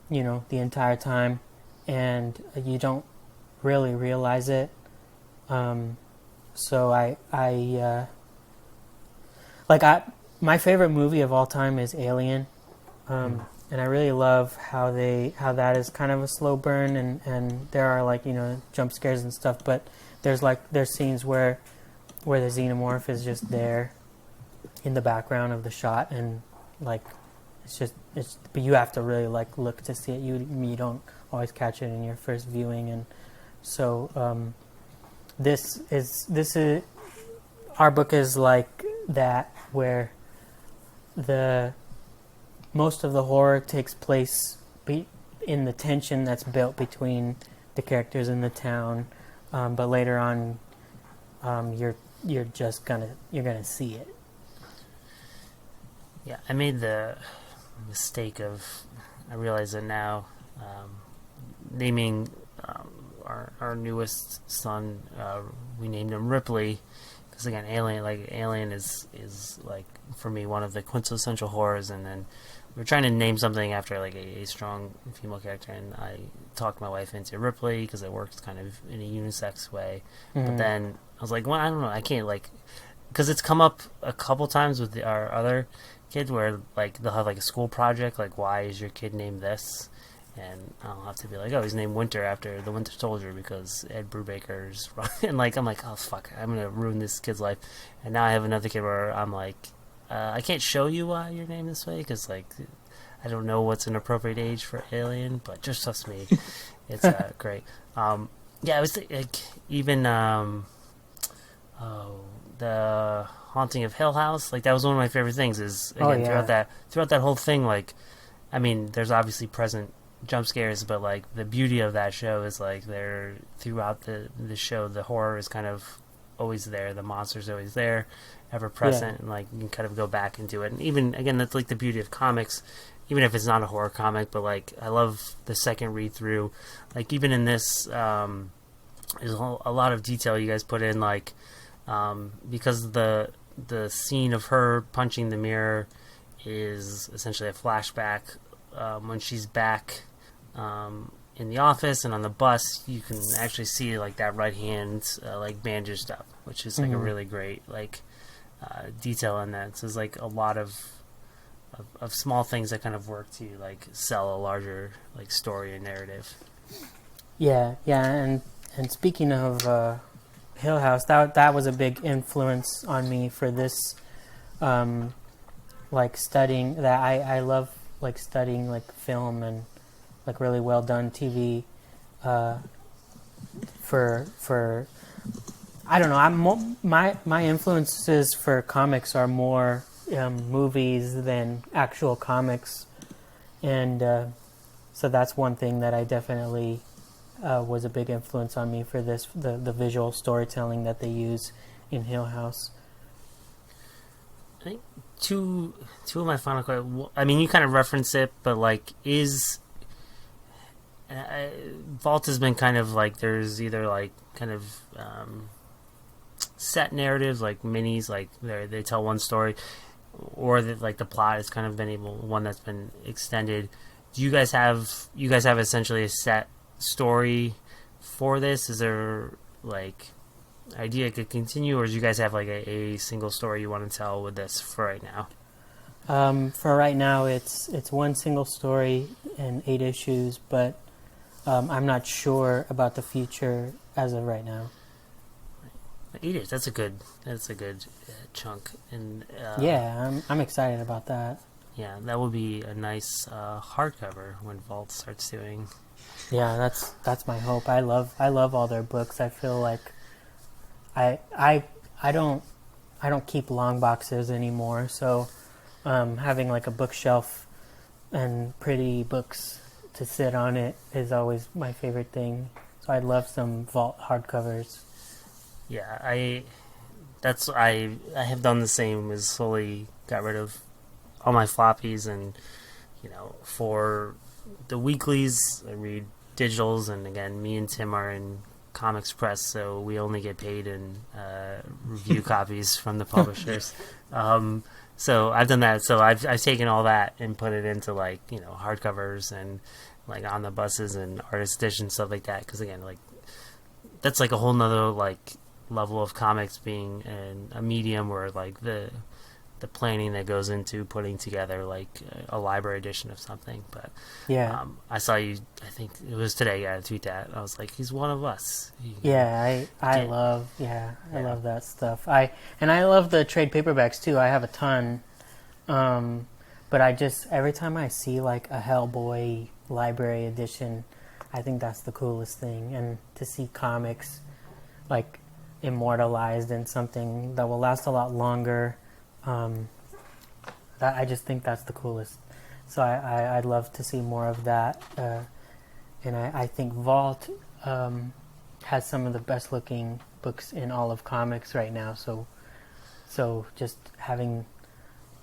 the entire time, and you don't really realize it. So my favorite movie of all time is Alien, and I really love how that is kind of a slow burn, and there are like jump scares and stuff, but there's scenes where the xenomorph is just there in the background of the shot, and like but you have to really like look to see it. You don't always catch it in your first viewing, and so this is our book is like that, where the most of the horror takes place in the tension that's built between the characters in the town, but later on you're gonna see it. Yeah, I made the mistake of, I realize it now, naming our newest son, we named him Ripley, because again, Alien is like for me one of the quintessential horrors, and then we were trying to name something after like a strong female character, and I talked my wife into Ripley because it works kind of in a unisex way. But then I was like, well, I don't know, I can't, like, because it's come up a couple times with our other kid where like they'll have like a school project, like, why is your kid named this? And I'll have to be like, oh, he's named Winter after the Winter Soldier because Ed Brubaker's and like I'm like, oh fuck, I'm gonna ruin this kid's life. And now I have another kid where I'm like, I can't show you why you're named this way because like I don't know what's an appropriate age for Alien, but just trust me, it's great. Yeah, I was like, even the Haunting of Hill House, like that was one of my favorite things. Is again throughout that whole thing, like, I mean, there's obviously present jump scares, but like the beauty of that show is like they're throughout the show, the horror is kind of always there, the monster's always there, ever present, and like you can kind of go back and do it. And even again, that's like the beauty of comics, even if it's not a horror comic, but like I love the second read through, like even in this there's a lot of detail you guys put in, like because the scene of her punching the mirror is essentially a flashback when she's back in the office and on the bus. You can actually see like that right hand like bandaged up, which is like a really great like detail in that. So there's like a lot of small things that kind of work to like sell a larger like story and narrative. Yeah, and speaking of Hill House, that was a big influence on me for this, like studying that. I love like studying like film and like really well done TV. For I don't know. My influences for comics are more movies than actual comics, and so that's one thing that I definitely was a big influence on me for this, the visual storytelling that they use in Hill House. I think two of my final questions, I mean, you kind of reference it, but like Vault has been kind of like, there's either like kind of set narratives, like minis, like they tell one story, or that like the plot has kind of been one that's been extended. Do you guys have essentially a set story for this? Is there like idea it could continue, or do you guys have like a single story you want to tell with this for right now? For right now, it's one single story and 8 issues, but I'm not sure about the future as of right now. 8 years. That's a good chunk. And Yeah, I'm excited about that. yeah, that would be a nice hardcover when Vault starts doing. Yeah, that's my hope. I love all their books. I feel like I don't keep long boxes anymore, so having like a bookshelf and pretty books to sit on it is always my favorite thing. So I'd love some Vault hardcovers. Yeah, I have done the same. Is slowly got rid of all my floppies, and for the weeklies I read digitals, and again, me and Tim are in Comics Press, so we only get paid in review copies from the publishers. So I've done that. So I've taken all that and put it into like hardcovers and like on the buses and artist edition stuff like that. Because again, like that's like a whole nother like level of comics being a medium where like the planning that goes into putting together like a library edition of something. But yeah, I saw you. I think it was today. I tweet that. I was like, he's one of us. I love that stuff. I love the trade paperbacks too. I have a ton, but I just every time I see like a Hellboy library edition, I think that's the coolest thing. And to see comics like immortalized in something that will last a lot longer. That I just think that's the coolest. So I'd love to see more of that. And I think Vault has some of the best looking books in all of comics right now. So just having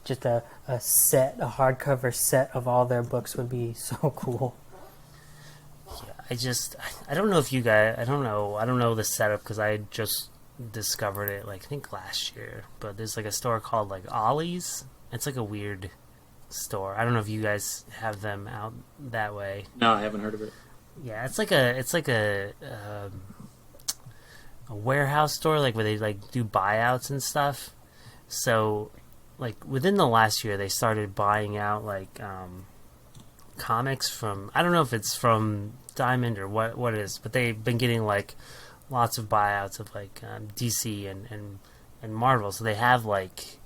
just a hardcover set of all their books would be so cool. Yeah, I don't know if you guys, I don't know the setup because I just discovered it like I think last year, but there's like a store called like Ollie's. It's like a weird store. I don't know if you guys have them out that way. No, I haven't heard of it. Yeah, it's like a warehouse store, like where they like do buyouts and stuff. So like within the last year they started buying out like comics from, I don't know if it's from Diamond or what it is, but they've been getting like lots of buyouts of like DC and Marvel, so they have like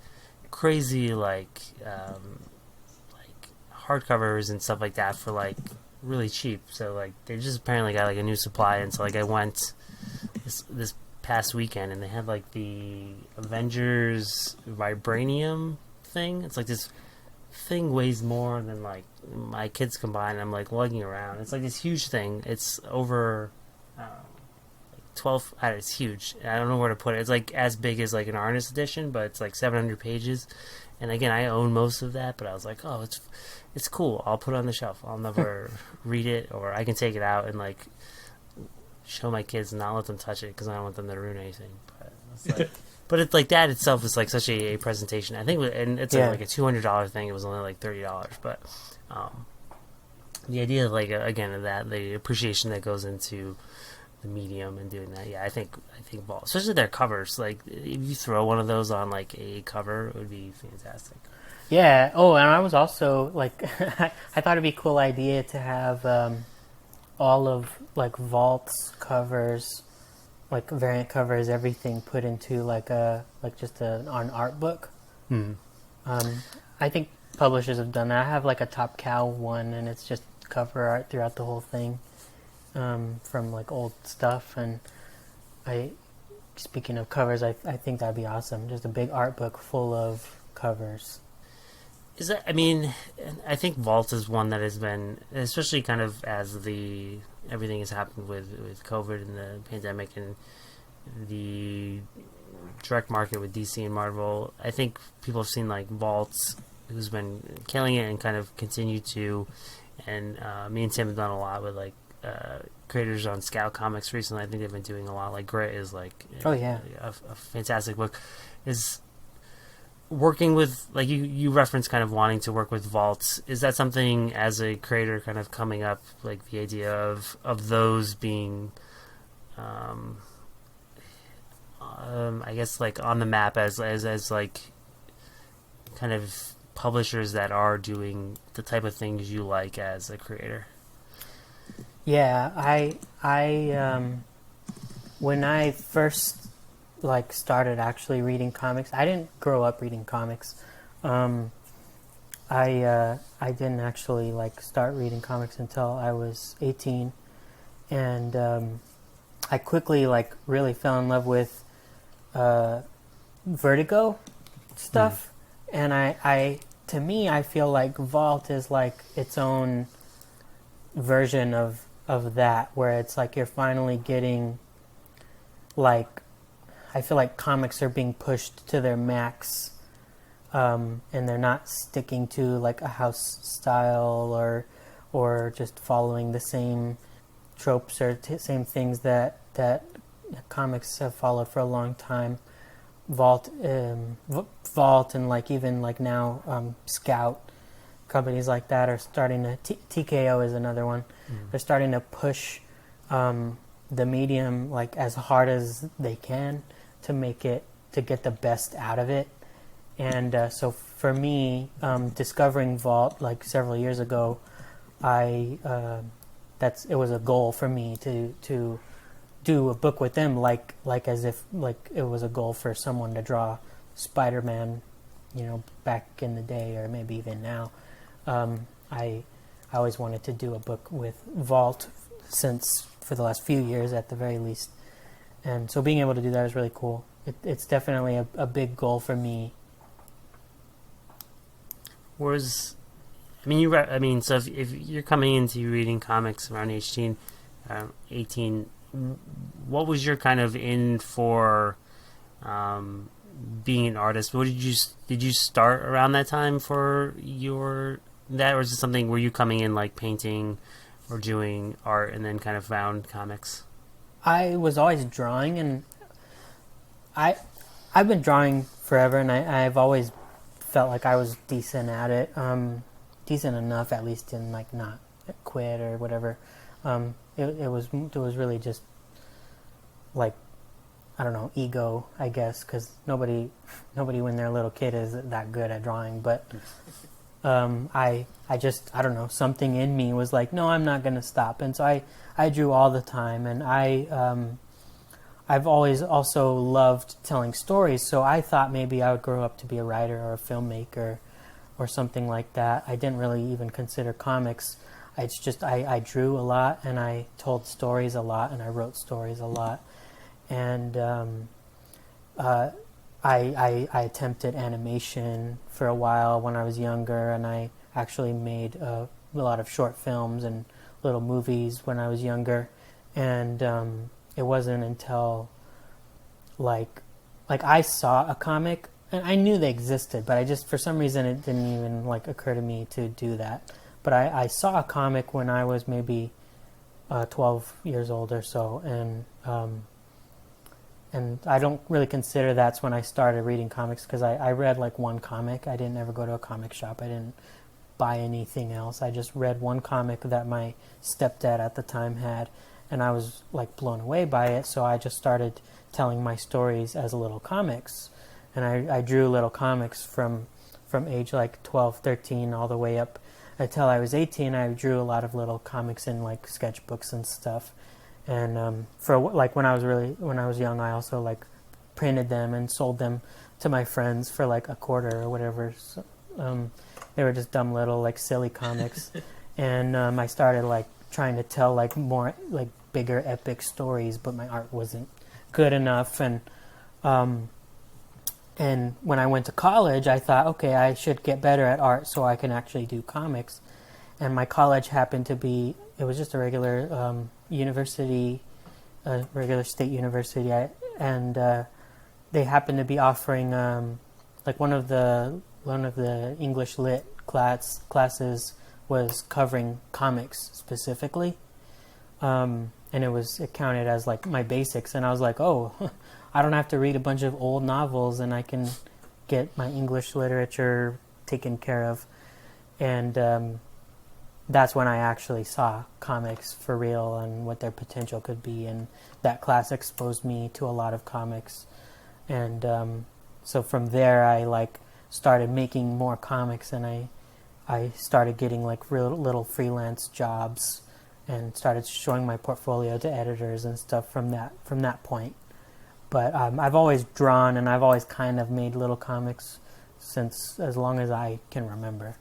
crazy like hardcovers and stuff like that for like really cheap. So like they just apparently got like a new supply, and so like I went this past weekend and they had like the Avengers Vibranium thing. It's like this thing weighs more than like my kids combined. I'm like lugging around. It's like this huge thing. It's over 12. It's huge. I don't know where to put it. It's like as big as like an artist edition, but it's like 700 pages. And again, I own most of that, but I was like, oh, it's cool. I'll put it on the shelf. I'll never read it, or I can take it out and like show my kids and not let them touch it because I don't want them to ruin anything. But it's like, but it's like that itself is like such a presentation. I think, and it's like a $200 thing. It was only like $30, but the idea of like again of that, the appreciation that goes into the medium and doing that, I think Vault, especially their covers, like if you throw one of those on like a cover, it would be fantastic. Yeah. Oh, and I was also like I thought it'd be a cool idea to have all of like Vault's covers, like variant covers, everything put into like just an art book. I think publishers have done that. I have like a Top Cow one, and it's just cover art throughout the whole thing. From like old stuff, and speaking of covers, I think that'd be awesome. Just a big art book full of covers. Is that? I mean, I think Vault is one that has been, especially kind of as everything has happened with COVID and the pandemic and the direct market with DC and Marvel. I think people have seen like Vault, who's been killing it and kind of continue to, and me and Tim have done a lot with like creators on Scout Comics recently. I think they've been doing a lot. Like Grit is like a fantastic book. Is working with, like you referenced kind of wanting to work with Vaults. Is that something as a creator kind of coming up, like the idea of those being I guess like on the map as like kind of publishers that are doing the type of things you like as a creator? Yeah, I when I first like started actually reading comics. I didn't grow up reading comics. I didn't actually like start reading comics until I was 18, and I quickly like really fell in love with Vertigo stuff, and I to me I feel like Vault is like its own version of that, where it's like you're finally getting like, I feel like comics are being pushed to their max, and they're not sticking to like a house style or just following the same tropes or same things that comics have followed for a long time. Vault and like even like now Scout, companies like that are starting to TKO is another one. They're starting to push the medium like as hard as they can to make it, to get the best out of it. And so for me, discovering Vault like several years ago, it was a goal for me to do a book with them, like as if like it was a goal for someone to draw Spider-Man, back in the day, or maybe even now. I always wanted to do a book with Vault since for the last few years at the very least, and so being able to do that is really cool. It's definitely a big goal for me. So if you're coming into reading comics around 18, what was your kind of in for being an artist? What did you start around that time for that, or is it something where you coming in like painting or doing art and then kind of found comics? I was always drawing, and I've been drawing forever, and I've always felt like I was decent at it, decent enough at least, in like not quit or whatever. It was really just like, I don't know, ego, I guess, because nobody when they're a little kid is that good at drawing. But I don't know, something in me was like, no, I'm not going to stop. And so I drew all the time, and I've always also loved telling stories. So I thought maybe I would grow up to be a writer or a filmmaker or something like that. I didn't really even consider comics. It's just I drew a lot, and I told stories a lot, and I wrote stories a lot. And I attempted animation for a while when I was younger, and I actually made a lot of short films and little movies when I was younger. And it wasn't until like I saw a comic, and I knew they existed, but I just, for some reason, it didn't even like occur to me to do that. But I saw a comic when I was maybe 12 years old or so, and I don't really consider that's when I started reading comics, because I read like one comic. I didn't ever go to a comic shop. I didn't buy anything else. I just read one comic that my stepdad at the time had, and I was like blown away by it. So I just started telling my stories as little comics, and I drew little comics from age like 12, 13 all the way up until I was 18. I drew a lot of little comics in like sketchbooks and stuff. And for like when I was young, I also like printed them and sold them to my friends for like a quarter or whatever. So, they were just dumb little like silly comics, and I started like trying to tell like more like bigger epic stories, but my art wasn't good enough. And when I went to college, I thought, okay, I should get better at art so I can actually do comics. And my college happened to be, it was just a regular university, a regular state university, and they happened to be offering like one of the English lit classes was covering comics specifically, and it counted as like my basics, and I was like, oh, I don't have to read a bunch of old novels, and I can get my English literature taken care of. And that's when I actually saw comics for real and what their potential could be, and that class exposed me to a lot of comics. And so from there, I like started making more comics, and I started getting like real little freelance jobs, and started showing my portfolio to editors and stuff from that point. But I've always drawn, and I've always kind of made little comics since as long as I can remember.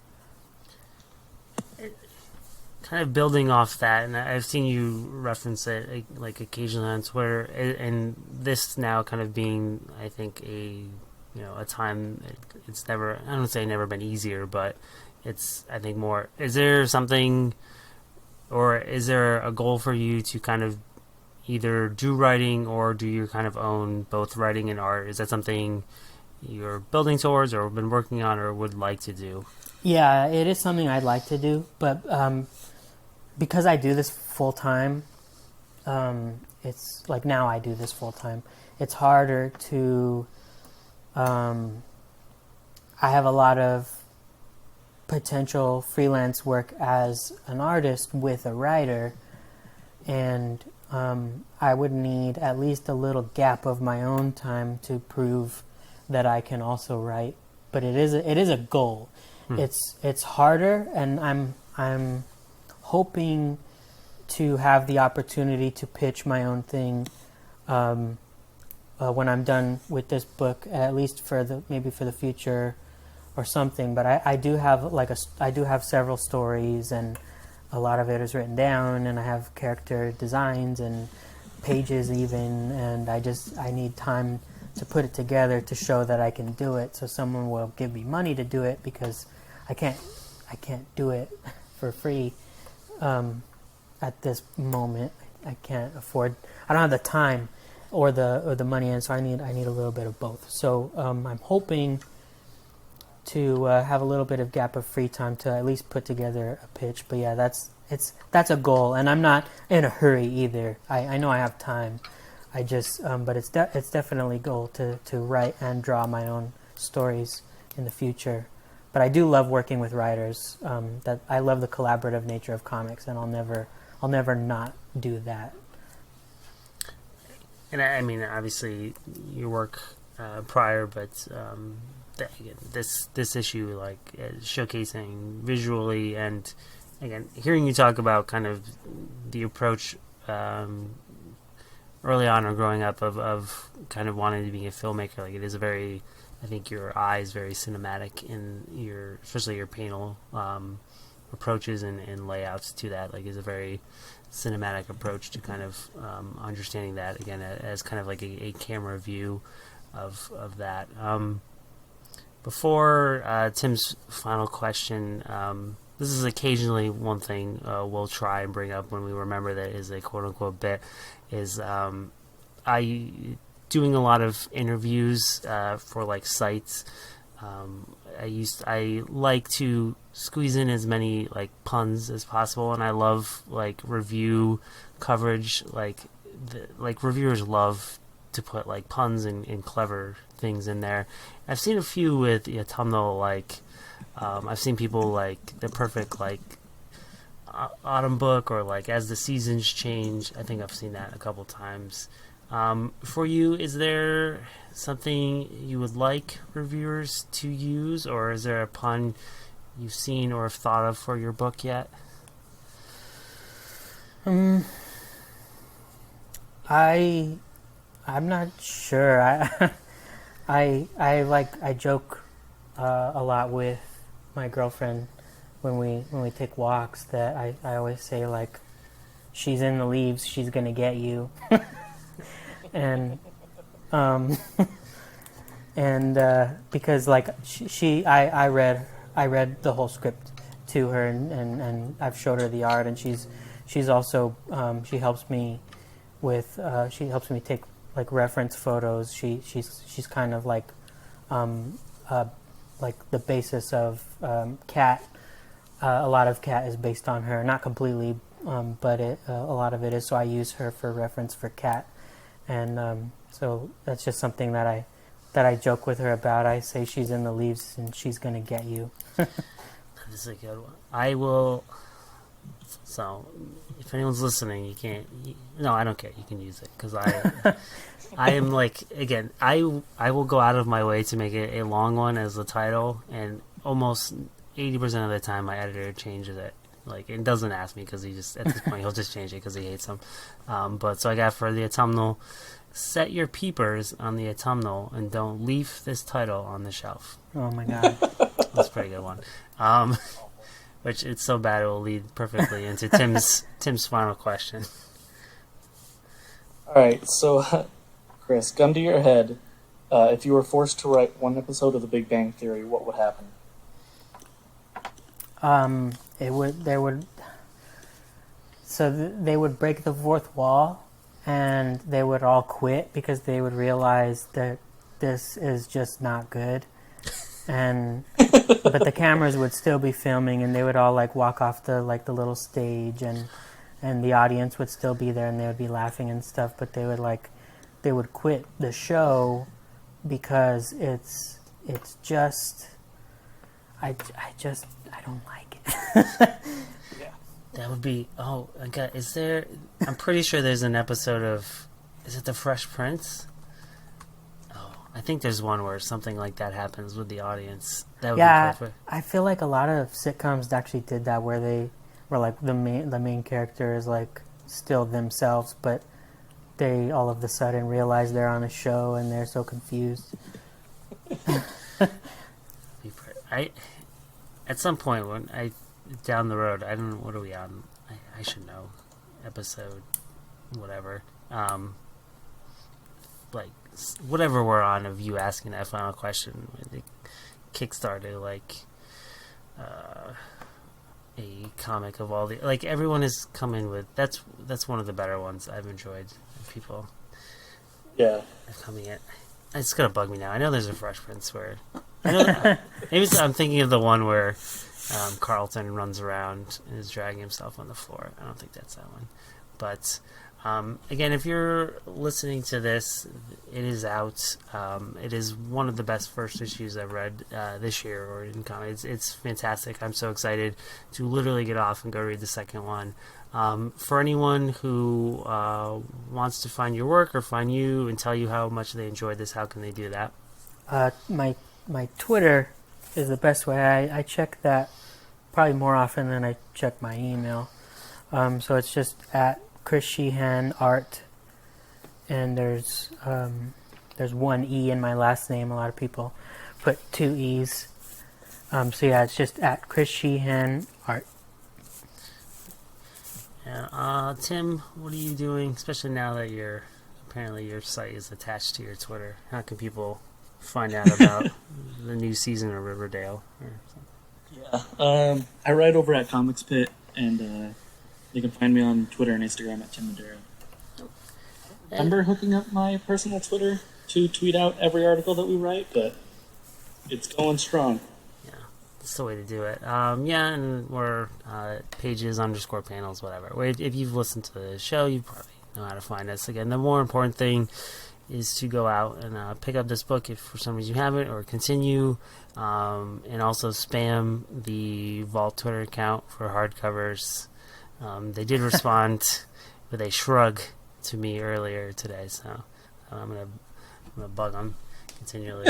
Kind of building off that, and I've seen you reference it like occasionally on Twitter, and this now kind of being, I think, a time. It's never, I don't say never been easier, but it's, I think, more. Is there something, or is there a goal for you to kind of either do writing, or do you kind of own both writing and art? Is that something you're building towards, or been working on, or would like to do? Yeah, it is something I'd like to do, but because I do this full time, it's like now I do this full time. It's harder to. I have a lot of potential freelance work as an artist with a writer, and I would need at least a little gap of my own time to prove that I can also write. But it is a goal. It's harder, and I'm hoping to have the opportunity to pitch my own thing when I'm done with this book, at least for the future or something. But I do have I do have several stories, and a lot of it is written down, and I have character designs and pages even, and I need time to put it together to show that I can do it, so someone will give me money to do it, because I can't do it for free at this moment. I can't afford. I don't have the time or the money, and so I need a little bit of both. So I'm hoping to have a little bit of gap of free time to at least put together a pitch. But yeah, that's a goal, and I'm not in a hurry either. I know I have time. I just but it's definitely a goal to write and draw my own stories in the future. But I do love working with writers. That I love the collaborative nature of comics, and I'll never not do that. And I mean, obviously, your work prior, but again, this issue, like showcasing visually, and again, hearing you talk about kind of the approach early on or growing up of kind of wanting to be a filmmaker. Like, it is a very, I think your eye is very cinematic in especially your panel approaches and layouts to that. Like, is a very cinematic approach to kind of understanding that, again, as kind of like a camera view of that. Before Tim's final question, this is occasionally one thing we'll try and bring up when we remember that is a quote-unquote bit, is I doing a lot of interviews for like sites. I like to squeeze in as many like puns as possible, and I love like review coverage. Like reviewers love to put like puns and clever things in there. I've seen a few with the Autumnal, like I've seen people like the perfect like autumn book, or like as the seasons change. I think I've seen that a couple times. For you, is there something you would like reviewers to use, or is there a pun you've seen or have thought of for your book yet? I'm not sure. I joke a lot with my girlfriend when we take walks, that I always say, like, she's in the leaves, she's gonna get you. and because like I read the whole script to her, and I've showed her the art, and she's also she helps me take like reference photos. She's kind of like the basis of Cat. A lot of Cat is based on her, not completely, but a lot of it is. So I use her for reference for Cat, and so that's just something that I joke with her about. I say she's in the leaves and she's gonna get you. That is a good one. I will. So, if anyone's listening, you can't. No, I don't care. You can use it, because I am like, again, I will go out of my way to make it a long one as the title, and almost 80% of the time my editor changes it. Like, it doesn't ask me, because he just, at this point, he'll just change it because he hates them. But so I got for the Autumnal, set your peepers on the autumnal and don't leave this title on the shelf. Oh my god. That's a pretty good one. Which it's so bad it will lead perfectly into Tim's final question. All right, so Chris, gun to your head. If you were forced to write one episode of The Big Bang Theory, what would happen? They would break the fourth wall, and they would all quit because they would realize that this is just not good. But the cameras would still be filming, and they would all like walk off the little stage, and the audience would still be there, and they would be laughing and stuff. But they would quit the show because it's just I don't like it. That would be God, is there? I'm pretty sure there's an episode of. Is it The Fresh Prince? I think there's one where something like that happens with the audience. That would be perfect. I feel like a lot of sitcoms actually did that, where they were like the main character is like still themselves, but they all of a sudden realize they're on a show and they're so confused. At some point when down the road, I don't know, what are we on? I should know. Episode whatever. Like whatever we're on of you asking that final question, it kickstarted like a comic of all the everyone is coming with that's one of the better ones I've enjoyed. People are coming in. It's gonna bug me now. I know there's a Fresh Prince where maybe I'm thinking of the one where Carlton runs around and is dragging himself on the floor. I don't think that's that one, but. Again, if you're listening to this, it is out. It is one of the best first issues I've read this year or in comics. It's fantastic. I'm so excited to literally get off and go read the second one. For anyone who wants to find your work or find you and tell you how much they enjoyed this, how can they do that? My Twitter is the best way. I check that probably more often than I check my email. So it's just at Chris Shehan Art, and there's one E in my last name. A lot of people put two E's. So yeah, it's just at Chris Shehan Art. And Tim, what are you doing? Especially now that apparently your site is attached to your Twitter. How can people find out about the new season of Riverdale? I write over at Comics Pit, and you can find me on Twitter and Instagram at Tim Madera. I remember hooking up my personal Twitter to tweet out every article that we write, but it's going strong. Yeah, that's the way to do it. And we're pages_panels, whatever. If you've listened to the show, you probably know how to find us. Again, the more important thing is to go out and pick up this book if for some reason you haven't, or continue, and also spam the Vault Twitter account for hardcovers. They did respond with a shrug to me earlier today, so I'm gonna bug them continually.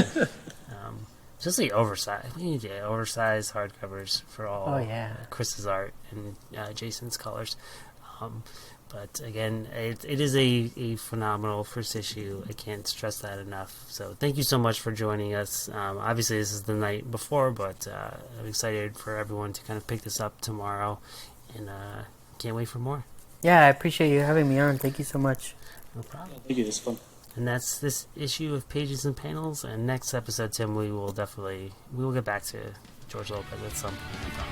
Especially oversized. We need to oversized hardcovers for all Chris's art and Jason's colors. But again, it is a phenomenal first issue. I can't stress that enough. So thank you so much for joining us. Obviously, this is the night before, but I'm excited for everyone to kind of pick this up tomorrow, and can't wait for more. Yeah, I appreciate you having me on. Thank you so much. No problem. Thank you. This was fun. And that's this issue of Pages and Panels. And next episode, Tim, we will get back to George Lopez at some point.